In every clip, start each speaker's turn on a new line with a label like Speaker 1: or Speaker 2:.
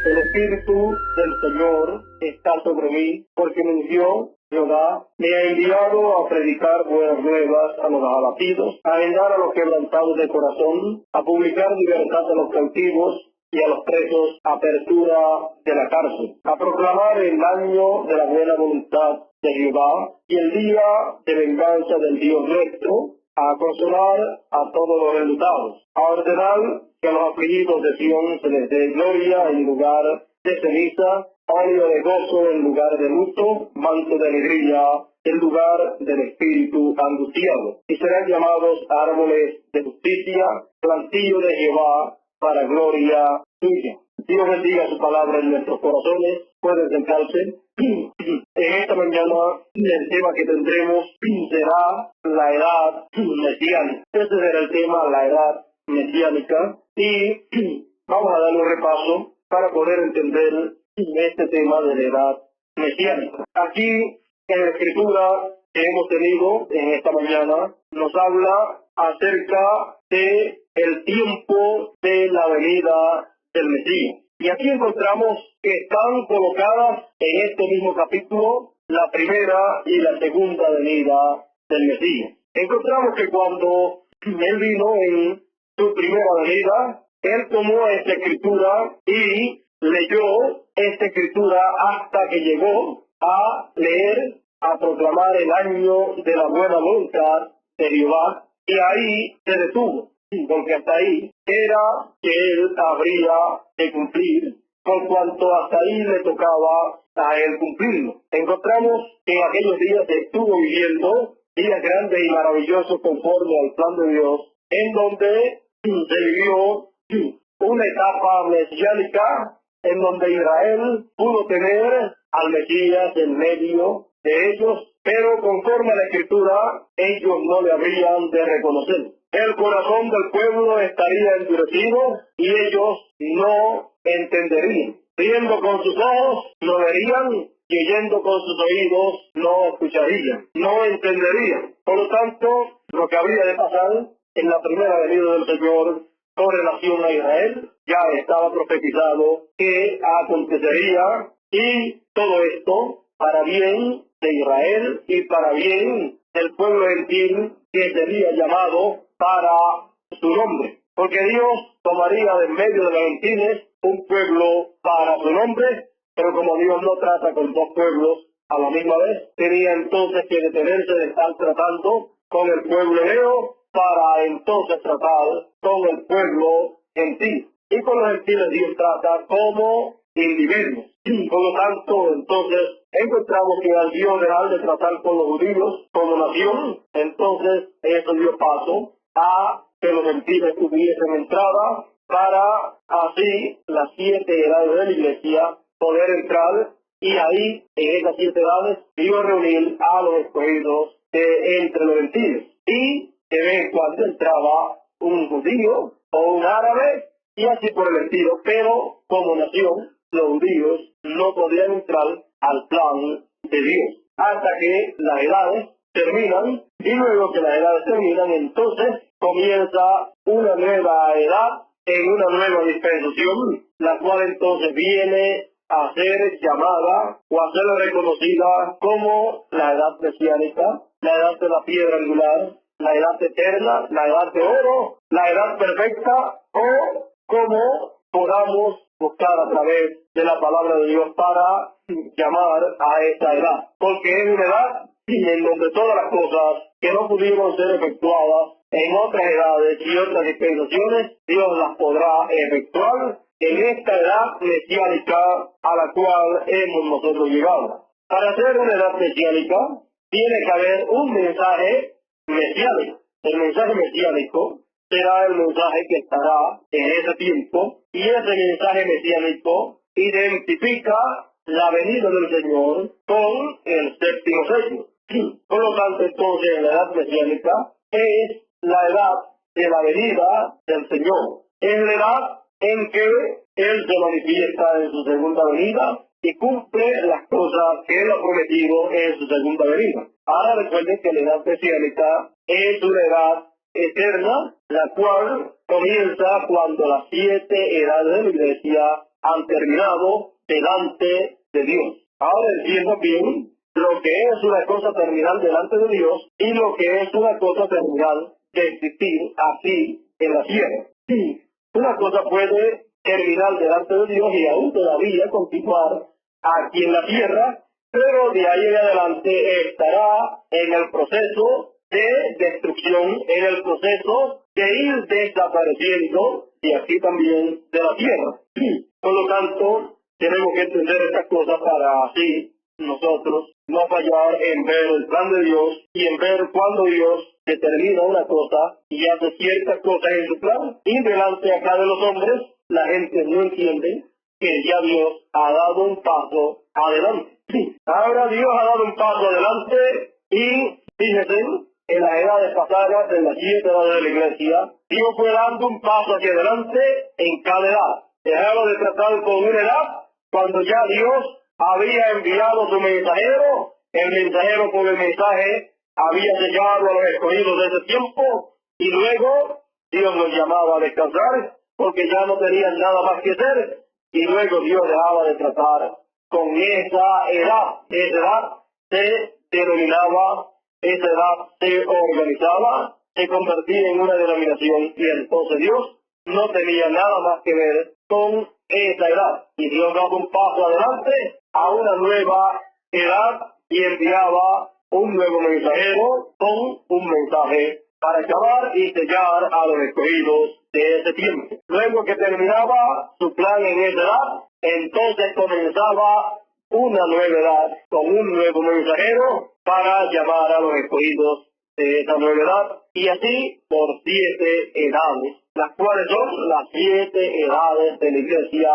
Speaker 1: El Espíritu del Señor está sobre mí, porque me ungió Jehová, me ha enviado a predicar buenas nuevas a los abatidos, a vendar a los quebrantados de corazón, a publicar libertad a los cautivos y a los presos apertura de la cárcel, a proclamar el año de la buena voluntad de Jehová y el día de venganza del Dios nuestro, a consolar a todos los enlutados, a ordenar que a los afligidos de Sión se les dé gloria en lugar de ceniza, óleo de gozo en lugar de luto, manto de alegría en lugar del espíritu angustiado, y serán llamados árboles de justicia, plantío de Jehová para gloria tuya. Dios bendiga su palabra en nuestros corazones. Pueden sentarse. En esta mañana el tema que tendremos será la edad mesiánica. Este será el tema, la edad mesiánica, y vamos a darle un repaso para poder entender este tema de la edad mesiánica. Aquí en la escritura que hemos tenido en esta mañana nos habla acerca de el tiempo de la venida del Mesías. Y aquí encontramos que están colocadas en este mismo capítulo la primera y la segunda venida del Mesías. Encontramos que cuando él vino en su primera venida, él tomó esta escritura y leyó esta escritura hasta que llegó a leer, a proclamar el año de la buena voluntad de Jehová, y ahí se detuvo, porque hasta ahí era que él habría de cumplir, por cuanto hasta ahí le tocaba a él cumplirlo. Encontramos que en aquellos días estuvo viviendo días grandes y maravillosos conforme al plan de Dios, en donde se vivió una etapa mesiánica en donde Israel pudo tener al Mesías en medio de ellos, pero conforme a la Escritura, ellos no le habrían de reconocer. El corazón del pueblo estaría endurecido y ellos no entenderían. Viendo con sus ojos, no verían, y oyendo con sus oídos, no escucharían, no entenderían. Por lo tanto, lo que habría de pasar en la primera venida del Señor con relación a Israel ya estaba profetizado que acontecería, y todo esto para bien de Israel y para bien del pueblo gentil que sería llamado para su nombre. Porque Dios tomaría de en medio de los gentiles un pueblo para su nombre, pero como Dios no trata con dos pueblos a la misma vez, tenía entonces que detenerse de estar tratando con el pueblo hebreo para entonces tratar con el pueblo gentil. Y con los gentiles Dios trata como individuos. Por lo tanto, entonces, encontramos que al Dios dejar de tratar con los judíos como nación, entonces eso dio paso a que los gentiles tuviesen entrada para así las 7 edades de la iglesia poder entrar, y ahí, en esas 7 edades, Dios reunir a los escogidos entre los gentiles. Y de vez en cuando entraba un judío o un árabe, y así por el estilo, pero como nación, los judíos no podían entrar al plan de Dios, hasta que las edades terminan, y luego que las edades terminan, entonces comienza una nueva edad en una nueva dispensación, la cual entonces viene a ser llamada o a ser reconocida como la edad mesiánica, la edad de la piedra angular, la edad eterna, la edad de oro, la edad perfecta, o como podamos buscar a través de la palabra de Dios para llamar a esta edad. Porque es una edad en donde todas las cosas que no pudieron ser efectuadas en otras edades y otras dispensaciones, Dios las podrá efectuar en esta edad mesiánica a la cual hemos nosotros llegado. Para ser una edad mesiánica, tiene que haber un mensaje mesiánico. El mensaje mesiánico será el mensaje que estará en ese tiempo, y ese mensaje mesiánico identifica la venida del Señor con el séptimo sello. Por lo tanto, entonces, la edad mesiánica es la edad de la venida del Señor. Es la edad en que Él se manifiesta en su segunda venida y cumple las cosas que Él ha prometido en su segunda venida. Ahora recuerden que la edad mesiánica es una edad eterna, la cual comienza cuando las 7 edades de la iglesia han terminado delante de Dios. Ahora entiendo bien lo que es una cosa terminal delante de Dios y lo que es una cosa terminal de existir aquí en la tierra. Una cosa puede terminar delante de Dios y aún todavía continuar aquí en la tierra, pero de ahí en adelante estará en el proceso de destrucción, en el proceso de ir desapareciendo y aquí también de la tierra. Por lo tanto, tenemos que entender estas cosas para así nosotros no fallar en ver el plan de Dios y en ver cuando Dios determina una cosa y hace ciertas cosas en su plan. Y delante acá de los hombres, la gente no entiende que ya Dios ha dado un paso adelante. Ahora Dios ha dado un paso adelante y, fíjense, en las edades pasadas, en las 7 edades de la iglesia, Dios fue dando un paso hacia adelante en cada edad. Dejaba de tratar con una edad cuando ya Dios había enviado su mensajero, el mensajero con el mensaje había llegado a los escogidos de ese tiempo y luego Dios los llamaba a descansar porque ya no tenían nada más que hacer y luego Dios dejaba de tratar con esa edad. Esa edad se denominaba, esa edad se organizaba, se convertía en una denominación y entonces Dios no tenía nada más que ver con esa edad. Y Dios daba un paso adelante a una nueva edad y enviaba un nuevo mensajero con un mensaje para acabar y sellar a los escogidos de ese tiempo. Luego que terminaba su plan en esa edad, entonces comenzaba una nueva edad con un nuevo mensajero para llamar a los escogidos de esa nueva edad, y así por 7 edades, las cuales son las 7 edades de la iglesia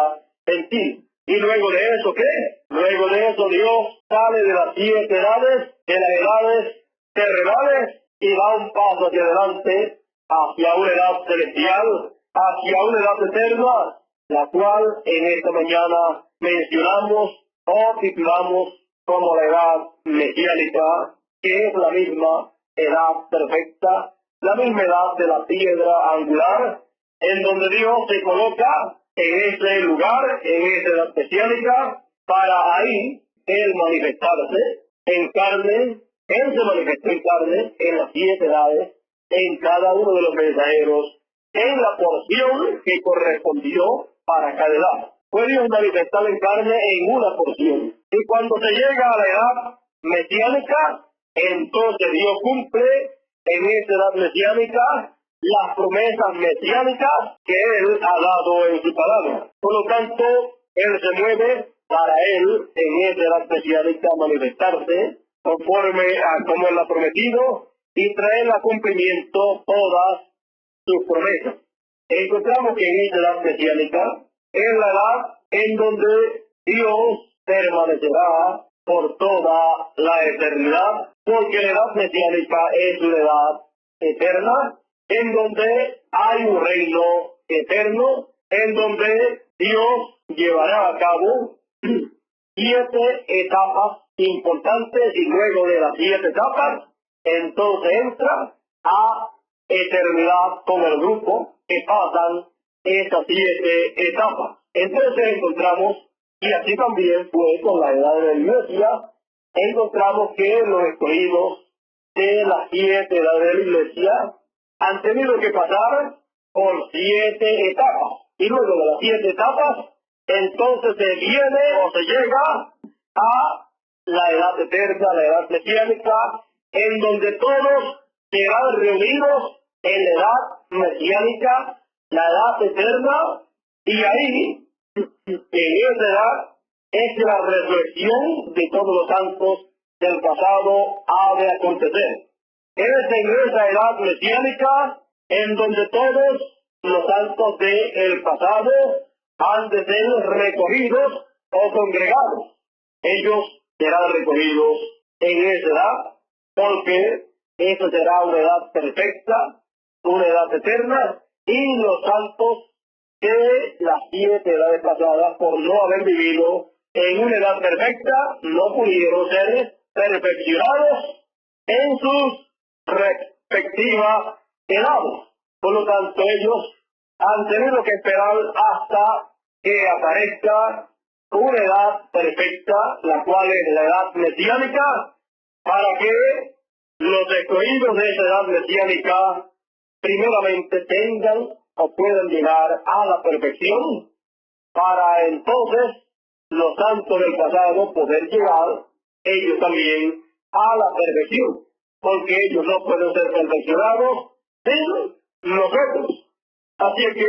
Speaker 1: gentil. Y luego de eso, ¿qué? Luego de eso Dios sale de las 7 edades, de las edades terrenales, y da un paso hacia adelante, hacia una edad celestial, hacia una edad eterna, la cual en esta mañana mencionamos o titulamos como la edad mesiánica, que es la misma edad perfecta, la misma edad de la piedra angular, en donde Dios se coloca en ese lugar, en esa edad mesiánica, para ahí Él manifestarse en carne. Él se manifestó en carne en las 7 edades, en cada uno de los mensajeros, en la porción que correspondió para cada edad. Fue Dios manifestado en carne en una porción. Y cuando se llega a la edad mesiánica, entonces Dios cumple en esa edad mesiánica las promesas mesiánicas que Él ha dado en su palabra. Por lo tanto, Él se mueve para Él en esa edad mesiánica manifestarse conforme a como Él ha prometido y traer a cumplimiento todas sus promesas. Encontramos que en esa edad mesiánica es la edad en donde Dios permanecerá por toda la eternidad, porque la edad mesiánica es una edad eterna, en donde hay un reino eterno, en donde Dios llevará a cabo 7 etapas importantes y luego de las 7 etapas, entonces entra a eternidad con el grupo que pasan esas 7 etapas. Entonces encontramos, y así también fue con la edad de la iglesia, encontramos que los escogidos de las 7 edades de la iglesia han tenido que pasar por 7 etapas. Y luego de las 7 etapas, entonces se viene o se llega a la edad eterna, la edad mesiánica, en donde todos serán reunidos en la edad mesiánica, la edad eterna, y ahí, en esa edad, es que la resurrección de todos los santos del pasado ha de acontecer. Es en esa edad mesiánica en donde todos los santos del pasado han de ser recogidos o congregados. Ellos serán recogidos en esa edad porque esa será una edad perfecta, una edad eterna, y los santos de las 7 edades pasadas, por no haber vivido en una edad perfecta, no pudieron ser perfeccionados en sus respectivas edades. Por lo tanto, ellos han tenido que esperar hasta que aparezca una edad perfecta, la cual es la edad mesiánica, para que los escogidos de esa edad mesiánica primeramente tengan o puedan llegar a la perfección, para entonces los santos del pasado poder llegar ellos también a la perfección, porque ellos no pueden ser perfeccionados sin nosotros. Así que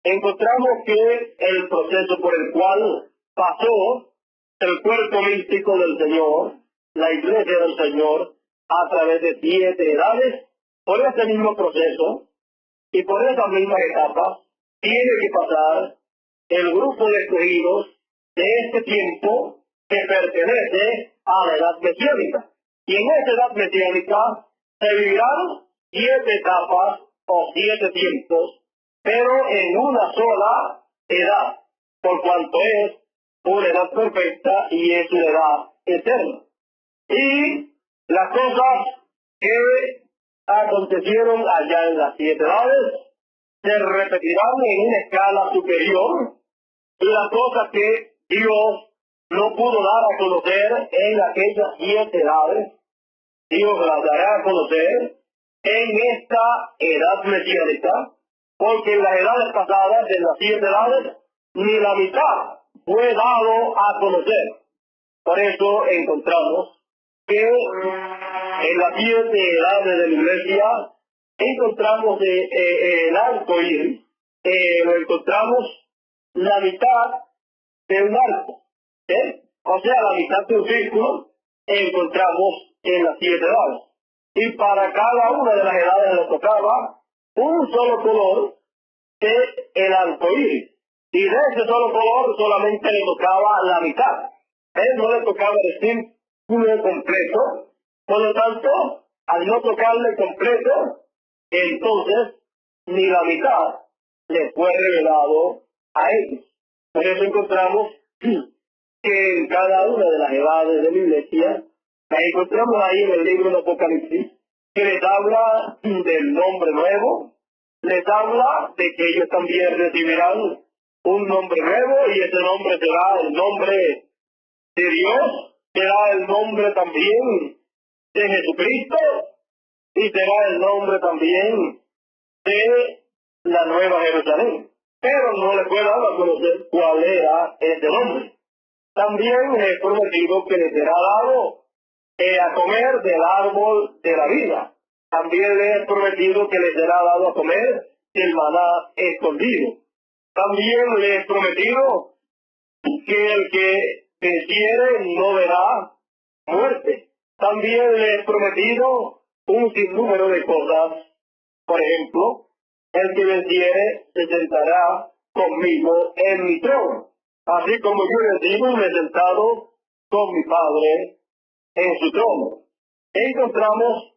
Speaker 1: encontramos que el proceso por el cual pasó el cuerpo místico del Señor, la iglesia del Señor, a través de 7 edades, por ese mismo proceso y por esas mismas etapas, tiene que pasar el grupo de escogidos de este tiempo que pertenece a la edad mesiánica. Y en esa edad mesiánica se vivirán 7 etapas o 7 tiempos, pero en una sola edad, por cuanto es una edad perfecta y es una edad eterna. Y las cosas que acontecieron allá en las 7 edades se repetirán en una escala superior, y las cosas que Dios no pudo dar a conocer en aquellas 7 edades, Dios las dará a conocer en esta edad mesiánica, porque en las edades pasadas, en las 7 edades, ni la mitad fue dado a conocer. Por eso encontramos que en las 7 edades de la iglesia encontramos el arco iris, lo encontramos la mitad de un arco, ¿sí? O sea, la mitad de un círculo encontramos en las 7 edades. Y para cada una de las edades le tocaba un solo color de el arco iris. Y de ese solo color solamente le tocaba la mitad. Él no le tocaba el círculo completo. Por lo tanto, al no tocarle completo, entonces ni la mitad le fue revelado a ellos. Por eso encontramos que en cada una de las edades de la iglesia, la encontramos ahí en el libro de Apocalipsis, que les habla del nombre nuevo, les habla de que ellos también recibirán un nombre nuevo, y ese nombre será el nombre de Dios, será el nombre también de Jesucristo, y será el nombre también de la Nueva Jerusalén. Pero no le fue dado a conocer cuál era ese nombre. También es prometido que le será dado a comer del árbol de la vida. También le es prometido que le será dado a comer del maná escondido. También le es prometido que el que venciere no verá muerte. También le es prometido un sinnúmero de cosas. Por ejemplo, el que venciere se sentará conmigo en mi trono, así como yo he vencido y me he sentado con mi Padre en su trono. Encontramos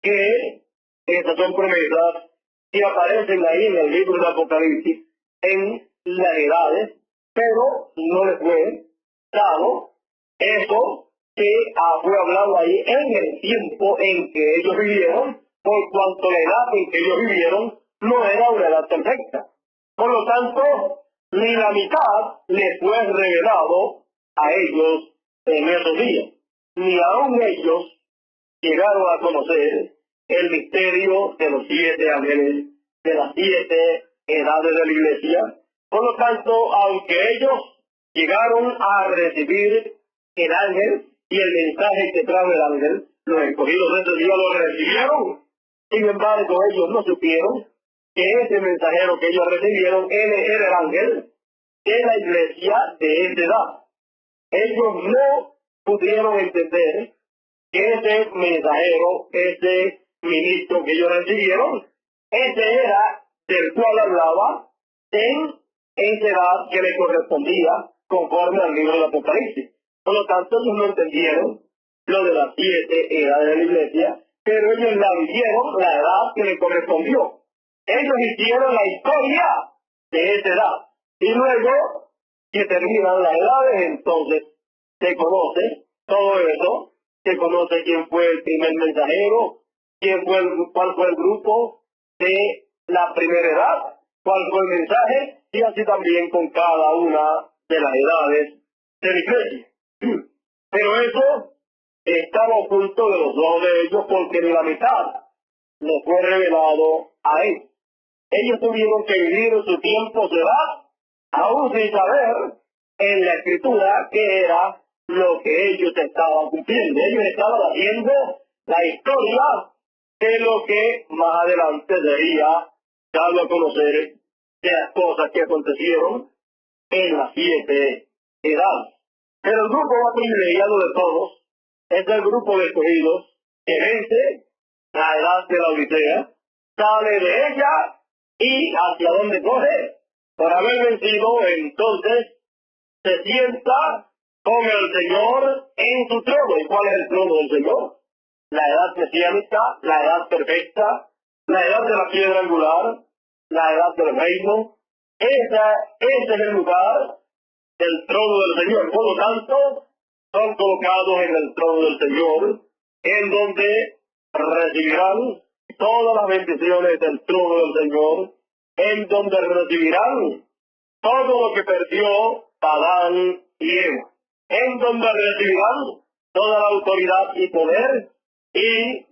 Speaker 1: que estas son promesas que aparecen ahí en el libro de Apocalipsis, en las edades, pero no les fue dado eso que fue hablado ahí en el tiempo en que ellos vivieron, por cuanto la edad en que ellos vivieron no era una edad perfecta. Por lo tanto, ni la mitad les fue revelado a ellos en esos días, ni aún ellos llegaron a conocer el misterio de los 7 ángeles, de las 7 edades de la iglesia. Por lo tanto, aunque ellos llegaron a recibir el ángel y el mensaje que trae el ángel, los escogidos de ese día lo recibieron. Sin embargo, ellos no supieron que ese mensajero que ellos recibieron, él era el ángel de la iglesia de esa edad. Ellos no pudieron entender que ese mensajero, ese ministro que ellos recibieron, ese era del cual hablaba en esa edad que le correspondía conforme al libro del Apocalipsis. Por lo tanto, ellos no entendieron lo de las 7 edades de la iglesia, pero ellos la vivieron la edad que le correspondió. Ellos hicieron la historia de esa edad. Y luego que terminan las edades, entonces se conoce todo eso, se conoce quién fue el primer mensajero, cuál fue el grupo de la primera edad, cuál fue el mensaje, y así también con cada una de las edades de la iglesia. Pero eso estaba oculto de los ojos de ellos porque ni la mitad les fue revelado a ellos. Ellos tuvieron que vivir su tiempo de edad, aún sin saber en la Escritura qué era lo que ellos estaban cumpliendo. Ellos estaban haciendo la historia de lo que más adelante sería dado a conocer de las cosas que acontecieron en las 7 edades. Pero el grupo más privilegiado de todos es el grupo de escogidos que vence la edad de la Odisea, sale de ella y hacia dónde coge. Por haber vencido, entonces se sienta con el Señor en su trono. ¿Y cuál es el trono del Señor? La edad mesiánica, la edad perfecta, la edad de la piedra angular, la edad del reino. Ese es el lugar del trono del Señor. Por lo tanto, son colocados en el trono del Señor, en donde recibirán todas las bendiciones del trono del Señor, en donde recibirán todo lo que perdió Adán y Eva, en donde recibirán toda la autoridad y poder, y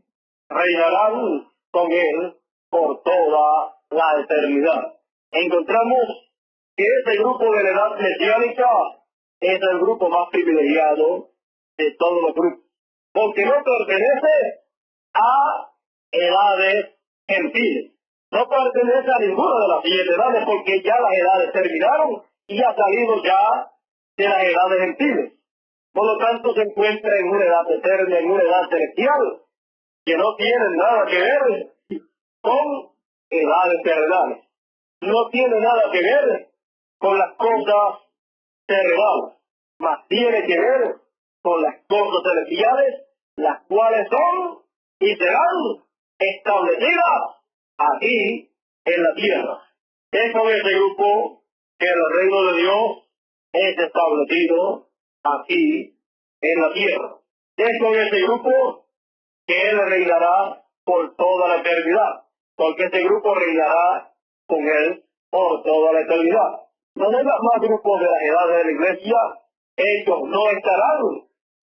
Speaker 1: reinarán con él por toda la eternidad. Encontramos que ese grupo de la edad mesiánica es el grupo más privilegiado de todos los grupos, porque no pertenece a edades gentiles, no pertenece a ninguna de las 7 edades, porque ya las edades terminaron y ha salido ya de las edades gentiles. Por lo tanto, se encuentra en una edad eterna, en una edad celestial, que no tiene nada que ver con edades terrenales. No tiene nada que ver con las cosas terrenales, mas tiene que ver con las cosas celestiales, las cuales son y serán establecidas aquí en la tierra. Es con ese grupo que el reino de Dios es establecido aquí en la tierra. Es con ese grupo que Él reinará por toda la eternidad, porque ese grupo reinará con Él por toda la eternidad. No hay más grupos de las edades de la iglesia, ellos no estarán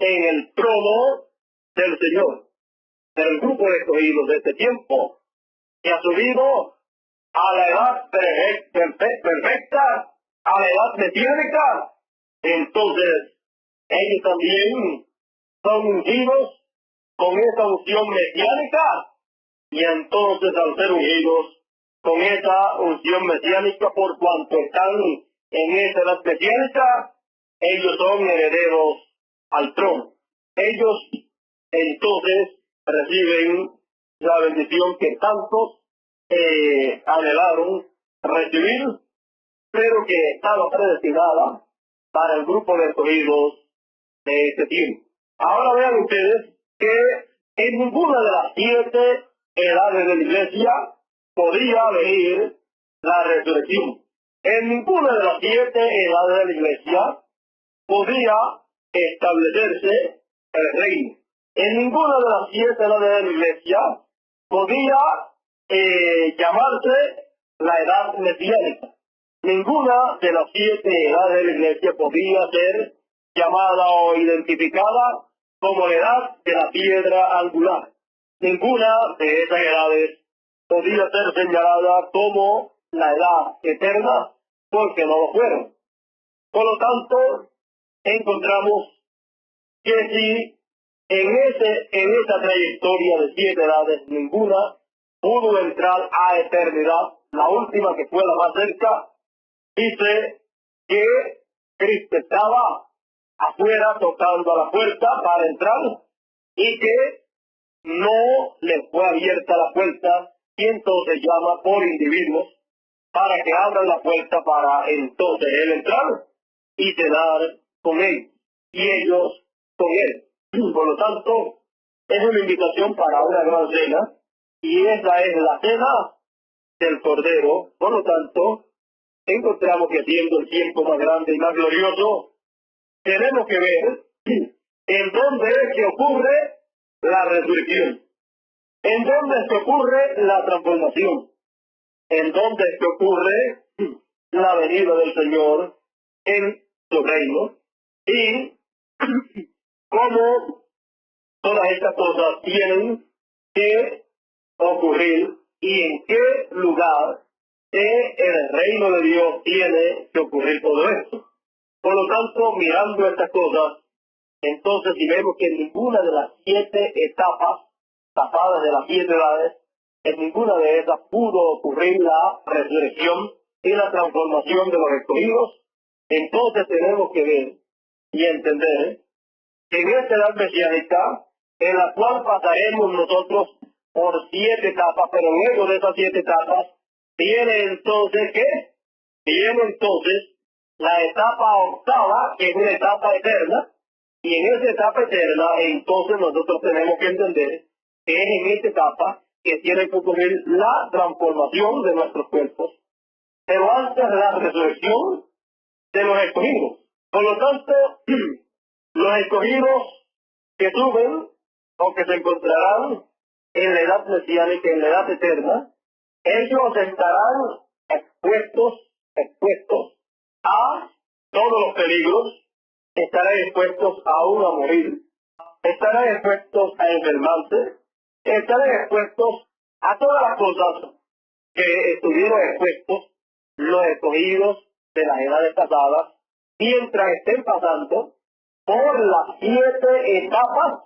Speaker 1: en el trono del Señor. Pero el grupo de escogidos de este tiempo, que ha subido a la edad perfecta, a la edad mesiánica, entonces ellos también son ungidos con esa unción mesiánica, y entonces al ser ungidos con esa unción mesiánica, por cuanto están en esa edad mesiánica, ellos son herederos al trono. Ellos entonces reciben la bendición que tantos anhelaron recibir, pero que estaba predestinada para el grupo de escogidos de este tiempo. Ahora vean ustedes que en ninguna de las 7 edades de la iglesia podía venir la resurrección. En ninguna de las 7 edades de la iglesia podía establecerse el reino. En ninguna de las 7 edades de la iglesia podía llamarse la edad mesiánica. Ninguna de las 7 edades de la iglesia podía ser llamada o identificada como la edad de la piedra angular. Ninguna de esas edades podía ser señalada como la edad eterna, porque no lo fueron. Por lo tanto, encontramos que si en esa trayectoria de 7 edades ninguna pudo entrar a eternidad, la última, que fue la más cerca, dice que Cristo estaba afuera tocando a la puerta para entrar, y que no le fue abierta la puerta, y entonces llama por individuos para que abran la puerta para entonces él entrar y cenar con él, y ellos con él. Por lo tanto, es una invitación para una gran cena, y esa es la cena del Cordero. Por lo tanto, encontramos que siendo el tiempo más grande y más glorioso, tenemos que ver en dónde es que ocurre la resurrección, en dónde es que ocurre la transformación, en dónde es que ocurre la venida del Señor en su reino y cómo todas estas cosas tienen que ocurrir y en qué lugar en el reino de Dios tiene que ocurrir todo esto. Por lo tanto, mirando estas cosas, entonces si vemos que en ninguna de las 7 etapas tapadas de las 7 edades, en ninguna de esas pudo ocurrir la resurrección y la transformación de los escogidos, entonces tenemos que ver y entender que en esta edad mesiánica, en la cual pasaremos nosotros por 7 etapas, pero luego de esas 7 etapas, viene entonces, ¿qué? Viene entonces la etapa octava, que es una etapa eterna, y en esa etapa eterna, entonces nosotros tenemos que entender que es en esta etapa que tiene que ocurrir la transformación de nuestros cuerpos, pero antes de la resurrección de los escogidos. Por lo tanto, los escogidos que suben o que se encontrarán en la edad mesiánica, en la edad eterna, ellos estarán expuestos a todos los peligros, estarán expuestos aún a morir, estarán expuestos a enfermarse, estarán expuestos a todas las cosas que estuvieron expuestos los escogidos de las edades pasadas, mientras estén pasando por las 7 etapas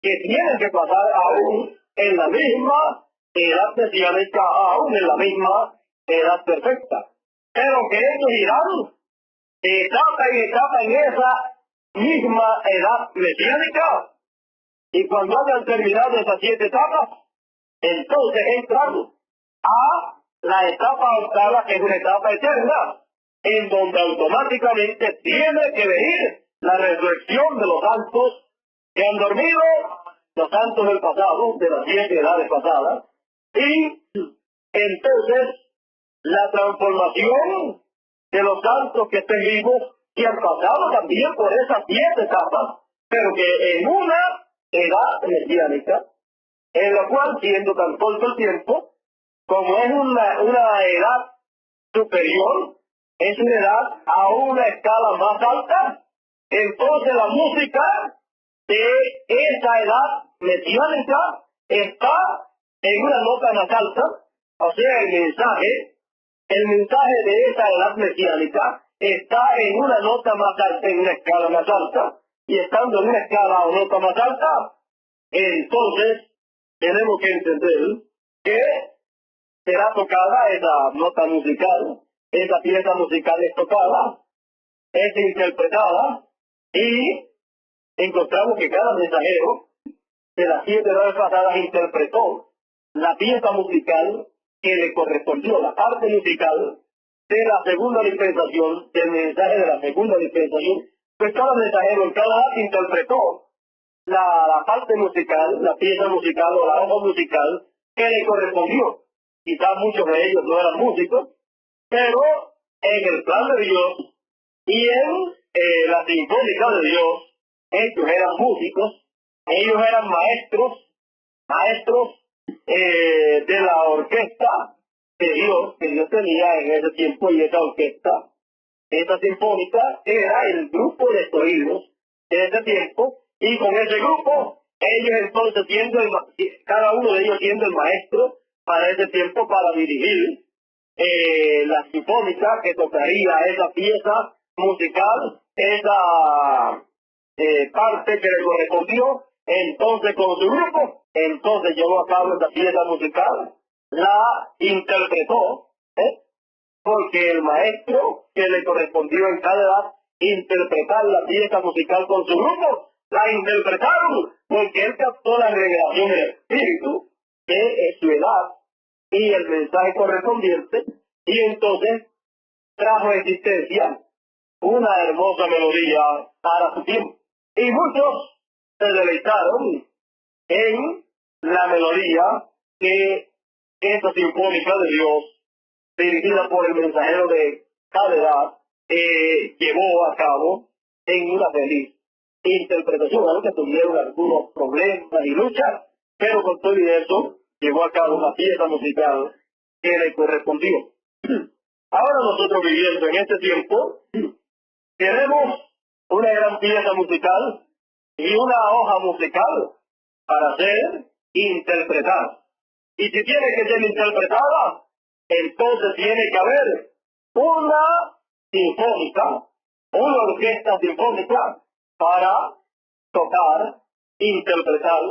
Speaker 1: que tienen que pasar aún en la misma edad mesiánica, aún en la misma edad perfecta. Pero que ellos irán de etapa en etapa en esa misma edad mesiánica, y cuando hayan terminado esas 7 etapas, entonces entran a la etapa octava, que es una etapa eterna, en donde automáticamente tiene que venir la resurrección de los santos que han dormido, los santos del pasado, de las 7 edades pasadas, y entonces la transformación de los santos que estén vivos, que han pasado también por esas 7 etapas, pero que en una edad mesiánica, en la cual, siendo tan corto el tiempo, como es una edad superior, es una edad a una escala más alta, entonces la música de esa edad mesiánica está en una nota más alta, o sea, el mensaje de esa edad mesiánica está en una nota más alta, en una escala más alta, y estando en una escala o nota más alta, entonces tenemos que entender que será tocada esa nota musical, esa pieza musical es tocada, es interpretada, y encontramos que cada mensajero de las 7 edades pasadas interpretó la pieza musical que le correspondió, la parte musical de la segunda dispensación, del mensaje de la segunda dispensación, pues cada mensajero en cada edad interpretó la parte musical, la pieza musical o la hoja musical que le correspondió. Quizás muchos de ellos no eran músicos, pero en el plan de Dios y en la sinfónica de Dios, ellos eran músicos, ellos eran maestros de la orquesta de Dios, que Dios tenía en ese tiempo, y esa orquesta, esa sinfónica, era el grupo de escogidos de ese tiempo, y con ese grupo, ellos entonces cada uno de ellos siendo el maestro para ese tiempo, para dirigir la sinfónica que tocaría esa pieza musical, esa parte que le correspondió, entonces con su grupo, entonces llevó a cabo esa pieza musical, la interpretó, porque el maestro que le correspondió en cada edad interpretar la pieza musical con su grupo, la interpretaron, porque él captó la revelación del Espíritu de su edad y el mensaje correspondiente, y entonces trajo a existencia una hermosa melodía para su tiempo. Y muchos se deleitaron en la melodía que esta sinfónica de Dios, dirigida por el mensajero de cada edad, llevó a cabo en una feliz interpretación, aunque tuvieron algunos problemas y luchas, pero con todo y eso llevó a cabo una pieza musical que le correspondió. Ahora nosotros viviendo en este tiempo, tenemos una gran pieza musical y una hoja musical para ser interpretada. Y si tiene que ser interpretada, entonces tiene que haber una sinfónica, una orquesta sinfónica para tocar, interpretar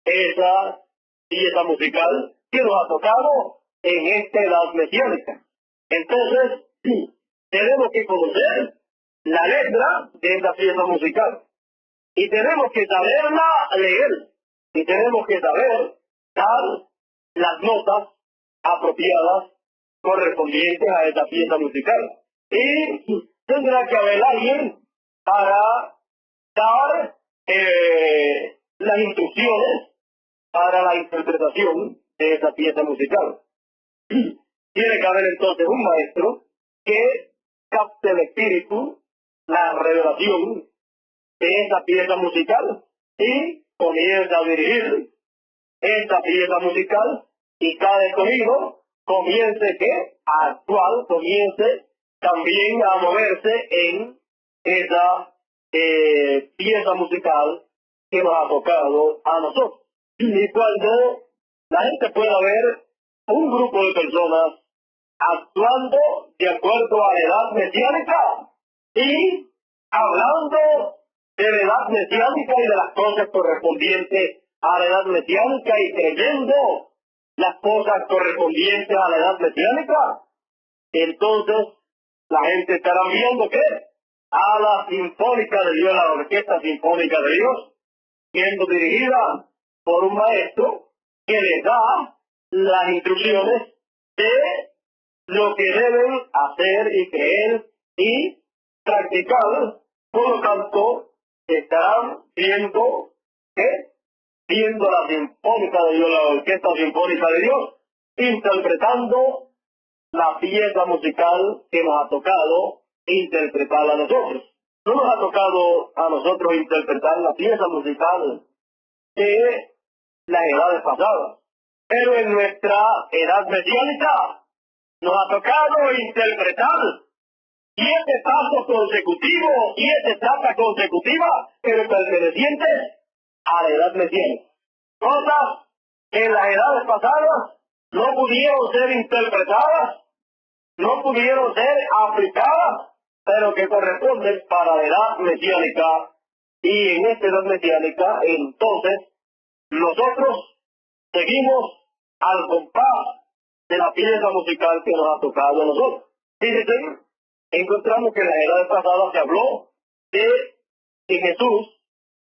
Speaker 1: esa pieza musical que nos ha tocado en esta edad mesiánica. Entonces, tenemos que conocer la letra de esa pieza musical y tenemos que saberla leer y tenemos que saber dar las notas apropiadas correspondientes a esa pieza musical. Y tendrá que haber alguien para dar las instrucciones para la interpretación de esa pieza musical. Tiene que haber entonces un maestro que capte el espíritu, la revelación de esa pieza musical y comienza a dirigir esta pieza musical y cada escogido comience a actuar, comience también a moverse en esa pieza musical que nos ha tocado a nosotros. Y cuando la gente pueda ver un grupo de personas actuando de acuerdo a la edad mesiánica y hablando de la edad mesiánica y de las cosas correspondientes a la edad mesiánica y creyendo las cosas correspondientes a la edad mesiánica, entonces la gente estará viendo que a la sinfónica de Dios, a la orquesta sinfónica de Dios, siendo dirigida por un maestro que les da las instrucciones de lo que deben hacer y creer y practicar. Por lo tanto, estarán viendo la sinfónica de Dios, la orquesta sinfónica de Dios, interpretando la pieza musical que nos ha tocado interpretar a nosotros. No nos ha tocado a nosotros interpretar la pieza musical de las edades pasadas, pero en nuestra edad mesiánica nos ha tocado interpretar 7 pasos consecutivos, 7 etapas consecutivas, pero pertenecientes a la edad mesiánica. Cosas que en las edades pasadas no pudieron ser interpretadas, no pudieron ser aplicadas, pero que corresponden para la edad mesiánica. Y en esta edad mesiánica, entonces, nosotros seguimos al compás de la pieza musical que nos ha tocado a nosotros. Fíjense, encontramos que en las edades pasadas se habló de que Jesús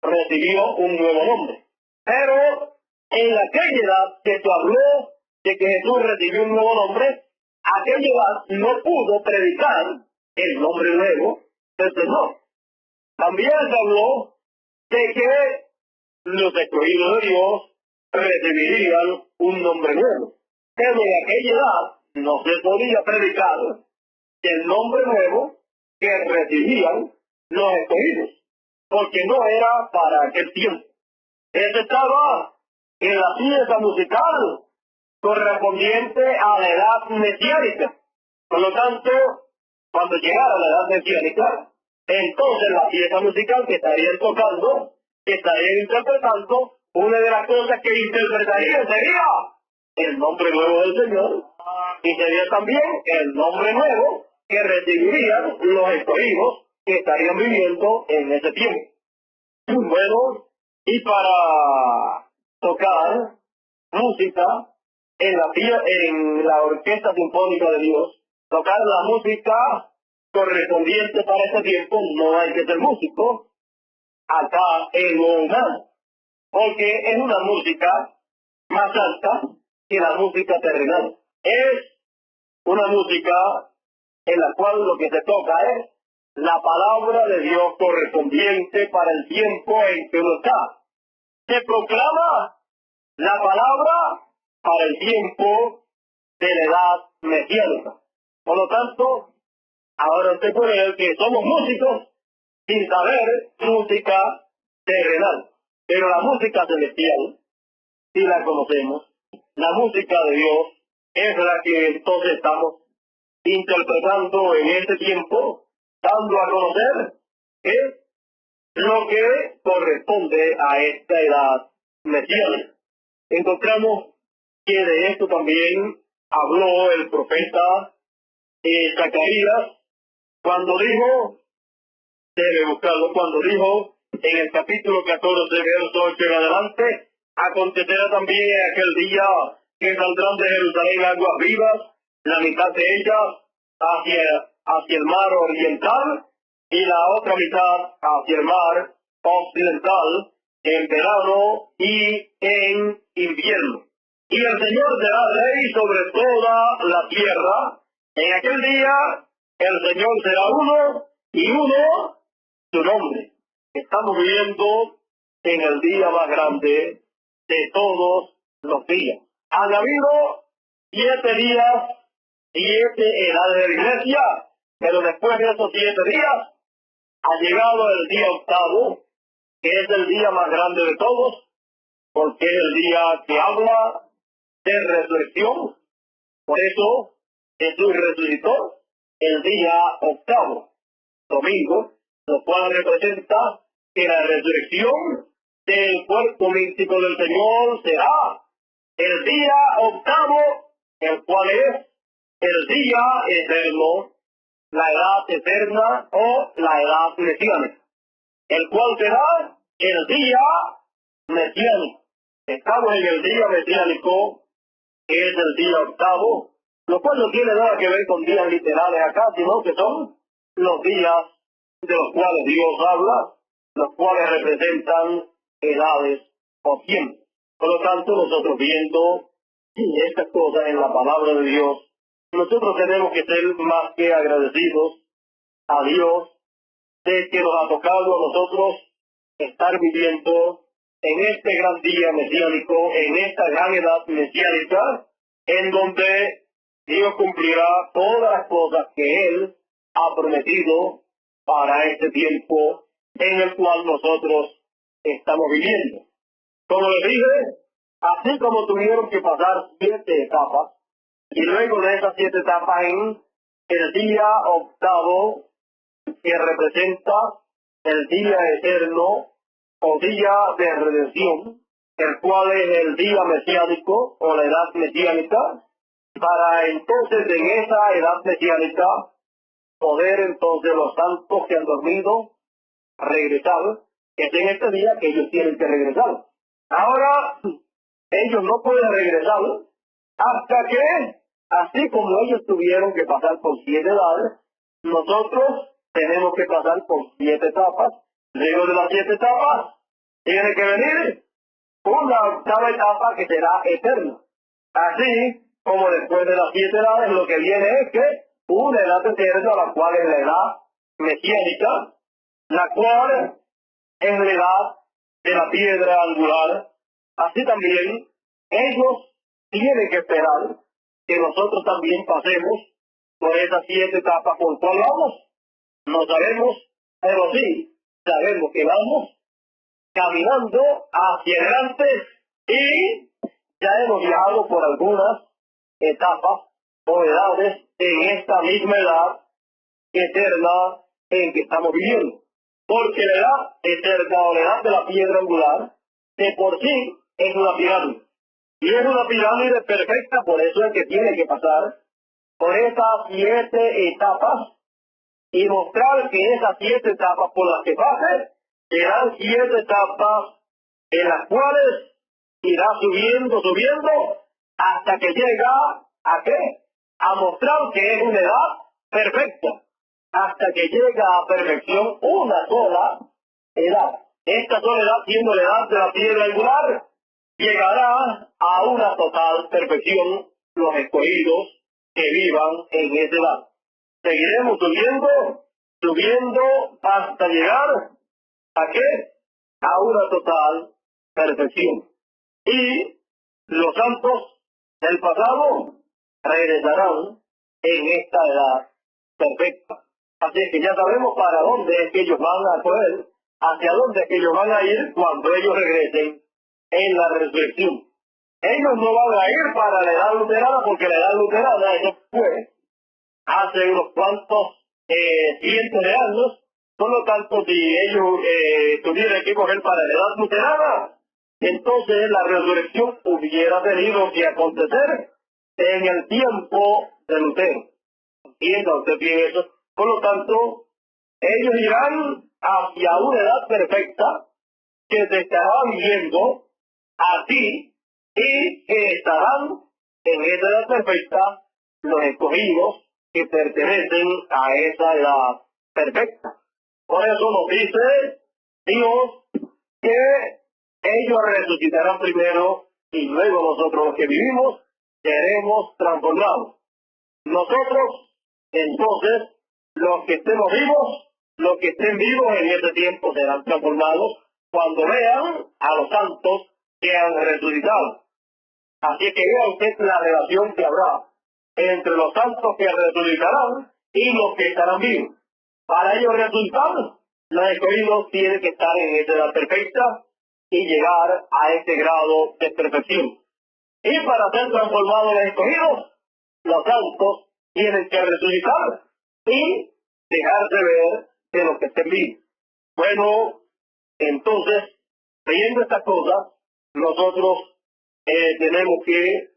Speaker 1: recibió un nuevo nombre. Pero en aquella edad que se habló de que Jesús recibió un nuevo nombre, aquella edad no pudo predicar el nombre nuevo del Señor. También se habló de que los escogidos de Dios recibirían un nombre nuevo. Pero en aquella edad no se podía predicar el nombre nuevo que recibían los escogidos, porque no era para aquel tiempo. Eso estaba en la pieza musical correspondiente a la edad mesiánica. Por lo tanto, cuando llegara la edad mesiánica, entonces la pieza musical que estarían tocando, que estarían interpretando, una de las cosas que interpretarían sería el nombre nuevo del Señor, y sería también el nombre nuevo que recibirían los escogidos que estarían viviendo en ese tiempo. Bueno, y para tocar música en la orquesta sinfónica de Dios, tocar la música correspondiente para ese tiempo, no hay que ser músico acá en lo humano, porque es una música más alta que la música terrenal. Es una música en la cual lo que se toca es la palabra de Dios correspondiente para el tiempo en que uno está. Se proclama la palabra para el tiempo de la edad mesiánica. Por lo tanto, ahora usted puede ver que somos músicos sin saber música terrenal. Pero la música celestial, si la conocemos, la música de Dios, es la que entonces estamos interpretando en este tiempo, dando a conocer que lo que corresponde a esta edad mesiánica. Encontramos que de esto también habló el profeta Zacarías cuando dijo, debe buscarlo, cuando dijo en el capítulo 14, verso 8 en adelante, acontecerá también en aquel día que saldrán de Jerusalén aguas vivas, la mitad de ellas hacia el mar oriental y la otra mitad hacia el mar occidental, en verano y en invierno. Y el Señor será rey sobre toda la tierra. En aquel día el Señor será uno y uno su nombre. Estamos viviendo en el día más grande de todos los días. Han habido 7 días, 7 edades de la iglesia, pero después de esos 7 días ha llegado el día octavo, que es el día más grande de todos, porque es el día que habla de resurrección. Por eso Jesús resucitó el día octavo, domingo, lo cual representa que la resurrección del cuerpo místico del Señor será el día octavo, el cual es el día eterno, la edad eterna o la edad mesiánica, el cual será el día mesiánico. Estamos en el día mesiánico, que es el día octavo, lo cual no tiene nada que ver con días literales acá, sino que son los días de los cuales Dios habla, los cuales representan edades o tiempos. Por lo tanto, nosotros viendo estas cosas en la palabra de Dios, nosotros tenemos que ser más que agradecidos a Dios de que nos ha tocado a nosotros estar viviendo en este gran día mesiánico, en esta gran edad mesiánica, en donde Dios cumplirá todas las cosas que Él ha prometido para este tiempo en el cual nosotros estamos viviendo. Como les dije, así como tuvieron que pasar 7 etapas, y luego de esas 7 etapas en el día octavo, que representa el día eterno o día de redención, el cual es el día mesiánico o la edad mesiánica, para entonces en esa edad mesiánica poder entonces los santos que han dormido regresar, que es en este día que ellos tienen que regresar. Ahora, ellos no pueden regresar hasta que, así como ellos tuvieron que pasar por 7 edades, nosotros tenemos que pasar por 7 etapas. Luego de las 7 etapas, tiene que venir una octava etapa que será eterna. Así como después de las 7 edades, lo que viene es que una edad eterna, la cual es la edad mesiánica, la cual es la edad de la piedra angular. Así también, ellos tienen que esperar que nosotros también pasemos por esas 7 etapas por cual vamos. No sabemos, pero sí sabemos que vamos caminando hacia adelante y ya hemos viajado por algunas etapas o edades en esta misma edad eterna en que estamos viviendo. Porque la edad eterna o la edad de la piedra angular, de por sí es una pirámide. Y es una pirámide perfecta, por eso es que tiene que pasar por esas 7 etapas y mostrar que esas 7 etapas por las que pase serán 7 etapas en las cuales irá subiendo, hasta que llega ¿a qué? A mostrar que es una edad perfecta, hasta que llega a perfección una sola edad. Esta sola edad, siendo la edad de la piedra angular, llegará a una total perfección los escogidos que vivan en esa edad. Seguiremos subiendo hasta llegar ¿a qué? A una total perfección. Y los santos del pasado regresarán en esta edad perfecta. Así que ya sabemos para dónde es que ellos van a poder, hacia dónde es que ellos van a ir cuando ellos regresen en la resurrección. Ellos no van a ir para la edad luterana, porque la edad luterana eso fue hace unos cuantos cientos de años. Por lo tanto, si ellos tuvieran que coger para la edad luterana, entonces la resurrección hubiera tenido que acontecer en el tiempo de Lutero. ¿Entienda usted bien eso? Por lo tanto, ellos irán hacia una edad perfecta que se estará viviendo así y que estarán en esa edad perfecta los escogidos que pertenecen a esa edad perfecta. Por eso nos dice Dios que ellos resucitarán primero y luego nosotros los que vivimos seremos transformados. Nosotros, entonces, los que estemos vivos, los que estén vivos en ese tiempo serán transformados cuando vean a los santos que han resucitado. Así que vea usted la relación que habrá entre los santos que resucitarán y los que estarán vivos. Para ellos resucitar, los escogidos tienen que estar en esa edad perfecta y llegar a ese grado de perfección. Y para ser transformados los escogidos, los santos tienen que resucitar y dejarse ver de los que estén vivos. Bueno, entonces, viendo estas cosas, nosotros tenemos que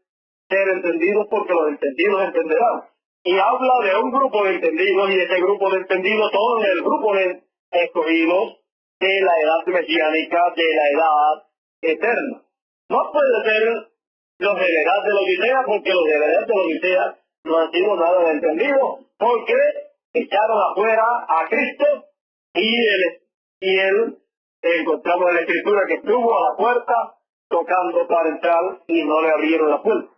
Speaker 1: ser entendidos porque los entendidos entenderán. Y habla de un grupo de entendidos, y ese grupo de entendidos son el grupo de escogidos de la edad mesiánica, de la edad eterna. No puede ser los de la edad de la Odisea, porque los de la edad de la Odisea no han sido nada de entendidos, porque echaron afuera a Cristo y él encontramos en la Escritura que estuvo a la puerta tocando para entrar y no le abrieron la puerta.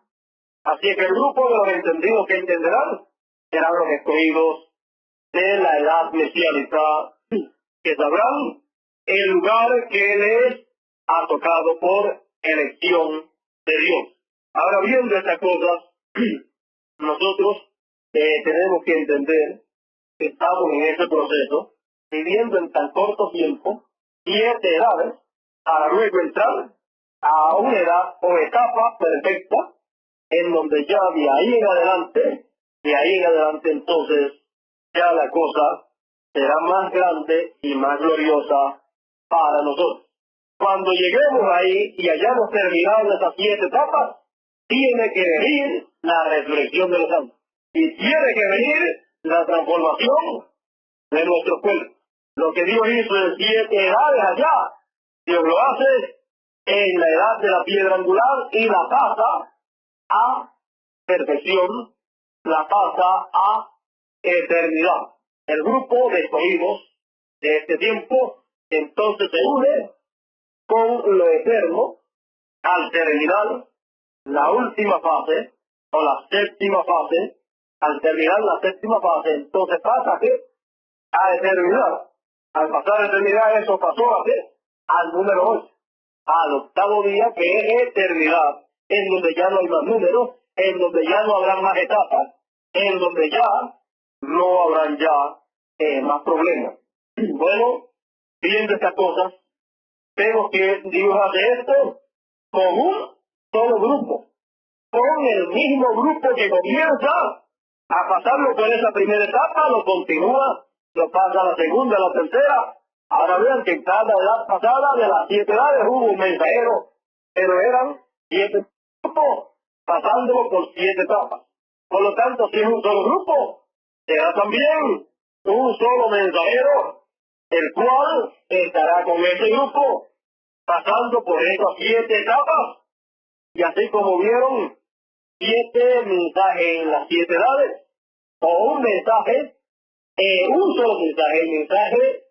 Speaker 1: Así que el grupo de los entendidos que entenderán serán los escogidos de la edad mesiánica, que sabrán el lugar que les ha tocado por elección de Dios. Ahora, viendo estas cosas, nosotros tenemos que entender que estamos en ese proceso, viviendo en tan corto tiempo, 7 edades, para luego entrar a una edad o etapa perfecta, en donde ya de ahí en adelante entonces, ya la cosa será más grande y más gloriosa para nosotros. Cuando lleguemos ahí y hayamos terminado esas 7 etapas, tiene que venir la resurrección de los santos. Y tiene que venir la transformación de nuestro pueblo. Lo que Dios hizo en 7 edades allá, Dios lo hace en la edad de la piedra angular y la pasa a perfección, la pasa a eternidad. El grupo de escogidos de este tiempo entonces se une con lo eterno al terminar la última fase o la séptima fase. Al terminar la séptima fase, entonces pasa a eternidad. Al pasar a eternidad, eso pasó al número 8, al octavo día, que es eternidad, en donde ya no hay más números, en donde ya no habrá más etapas, en donde ya no habrán ya más problemas. Bueno, viendo estas cosas, vemos que Dios hace esto con un solo grupo, con el mismo grupo que comienza a pasarlo por esa primera etapa, lo continúa, lo pasa a la segunda, a la tercera. Ahora vean que en cada edad pasada de las 7 edades hubo un mensajero, pero eran 7 grupos, pasándolo por 7 etapas. Por lo tanto, si es un solo grupo, será también un solo mensajero, el cual estará con ese grupo, pasando por esas 7 etapas. Y así como vieron 7 mensajes en las 7 edades, o un mensaje, un solo mensaje, el mensaje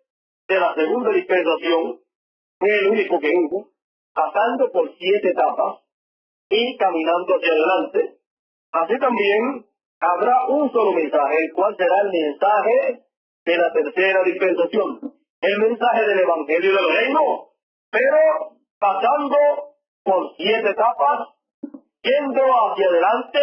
Speaker 1: de la segunda dispensación, fue el único que hubo, pasando por 7 etapas y caminando hacia adelante. Así también habrá un solo mensaje, el cual será el mensaje de la tercera dispensación, el mensaje del Evangelio del Reino, pero pasando por 7 etapas, yendo hacia adelante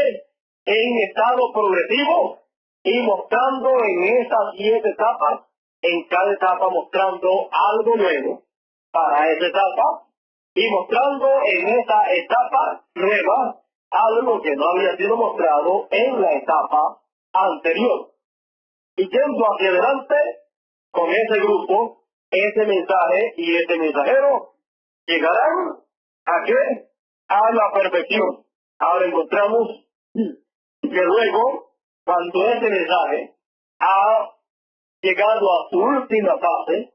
Speaker 1: en estado progresivo y mostrando en esas 7 etapas, en cada etapa mostrando algo nuevo para esa etapa y mostrando en esa etapa nueva algo que no había sido mostrado en la etapa anterior. Y yendo hacia adelante, con ese grupo, ese mensaje y ese mensajero llegarán ¿a qué? A la perfección. Ahora encontramos que luego, cuando ese mensaje ha llegado a su última fase,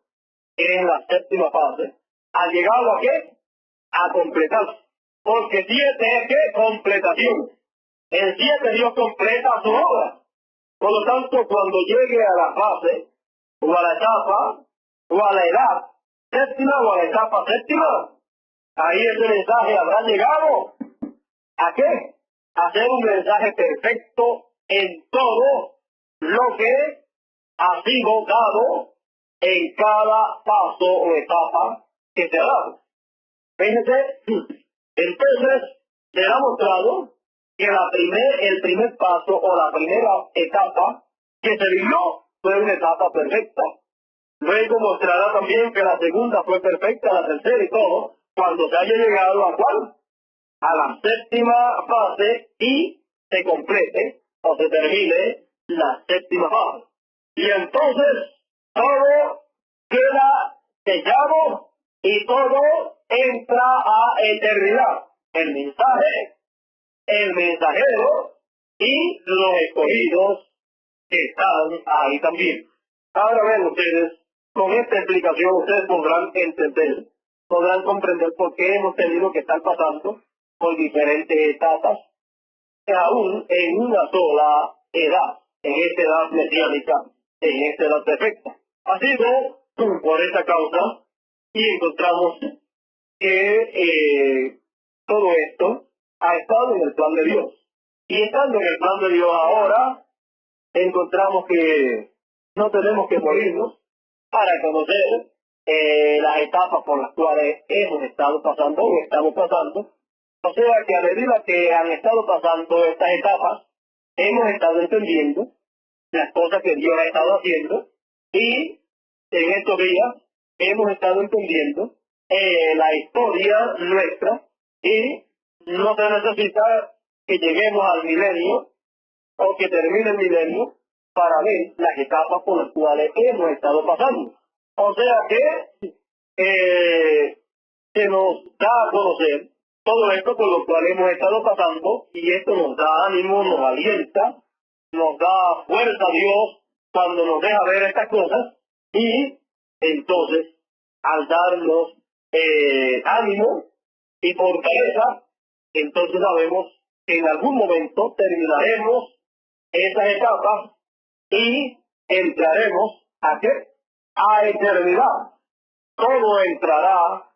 Speaker 1: en la séptima fase, ha llegado ¿a qué? A completarse. Porque 7 es ¿qué? Completación. En 7 Dios completa su obra. Por lo tanto, cuando llegue a la fase, o a la etapa, o a la edad séptima, o a la etapa séptima, ahí ese mensaje habrá llegado ¿a qué? A ser un mensaje perfecto en todo lo que ha sido dado en cada paso o etapa que se ha dado. Fíjense, entonces será mostrado que el primer paso o la primera etapa que se vivió fue una etapa perfecta. Luego mostrará también que la segunda fue perfecta, la tercera y todo, cuando se haya llegado ¿a cuál? A la séptima fase y se complete o se termine la séptima fase. Y entonces todo queda sellado y todo entra a eternidad. El mensaje, el mensajero y los escogidos que están ahí también. Ahora ven ustedes, con esta explicación ustedes podrán entender, podrán comprender por qué hemos tenido que estar pasando por diferentes etapas, aún en una sola edad, en esta edad mesiánica, en esta edad perfecta. Ha sido por esta causa y encontramos que todo esto ha estado en el plan de Dios. Y estando en el plan de Dios ahora, encontramos que no tenemos que morirnos para conocer las etapas por las cuales hemos estado pasando o estamos pasando. O sea que a medida que han estado pasando estas etapas, hemos estado entendiendo las cosas que Dios ha estado haciendo y en estos días hemos estado entendiendo la historia nuestra y no se necesita que lleguemos al milenio o que termine el milenio para ver las etapas por las cuales hemos estado pasando. O sea que se nos da a conocer todo esto por lo cual hemos estado pasando y esto nos da ánimo, nos alienta, nos da fuerza a Dios cuando nos deja ver estas cosas y entonces al darnos ánimo y fortaleza, entonces sabemos que en algún momento terminaremos esas etapas y entraremos ¿a qué? A eternidad. Todo entrará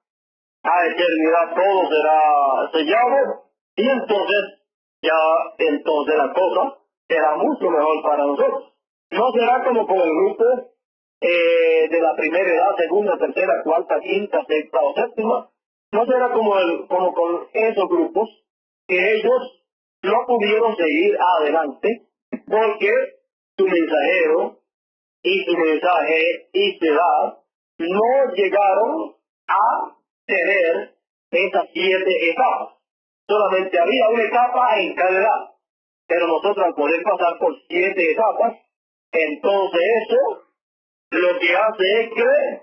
Speaker 1: a eternidad, todo será sellado y entonces la cosa será mucho mejor para nosotros. No será como con el grupo de la primera edad, segunda, tercera, cuarta, quinta, sexta o séptima. No será como con esos grupos que ellos no pudieron seguir adelante porque su mensajero y su mensaje y su edad no llegaron a tener esas 7 etapas. Solamente había una etapa en cada edad. Pero nosotros al poder pasar por 7 etapas, entonces eso lo que hace es que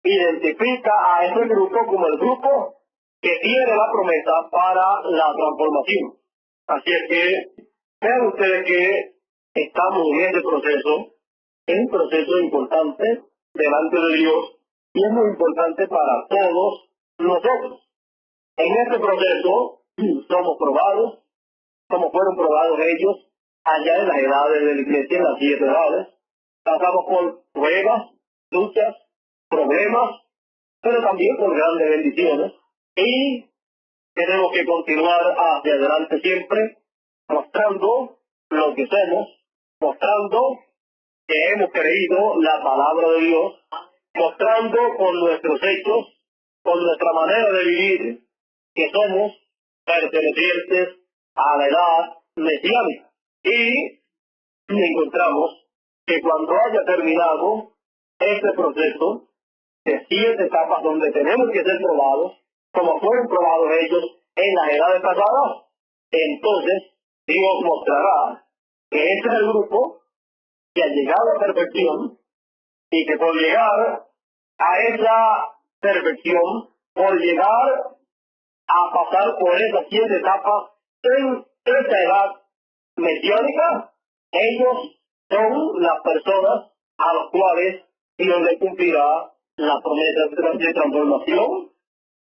Speaker 1: identifica a ese grupo como el grupo que tiene la promesa para la transformación. Así es que vean ustedes que estamos en este proceso, es un proceso importante delante de Dios y es muy importante para todos nosotros. En este proceso somos probados, como fueron probados ellos allá en las edades de la iglesia, en las 7 edades. Pasamos por pruebas, luchas, problemas, pero también por grandes bendiciones. Y tenemos que continuar hacia adelante siempre, mostrando lo que somos, mostrando que hemos creído la palabra de Dios, mostrando con nuestros hechos, con nuestra manera de vivir, que somos pertenecientes a la edad mesiánica. Y encontramos que cuando haya terminado este proceso de 7 etapas donde tenemos que ser probados, como fueron probados ellos en las edades pasadas, entonces Dios mostrará que este es el grupo que ha llegado a perfección y que por llegar a esa perfección, por llegar a pasar por esas 7 etapas en esta edad mesiánica, ellos son las personas a las cuales Dios le cumplirá la promesa de transformación,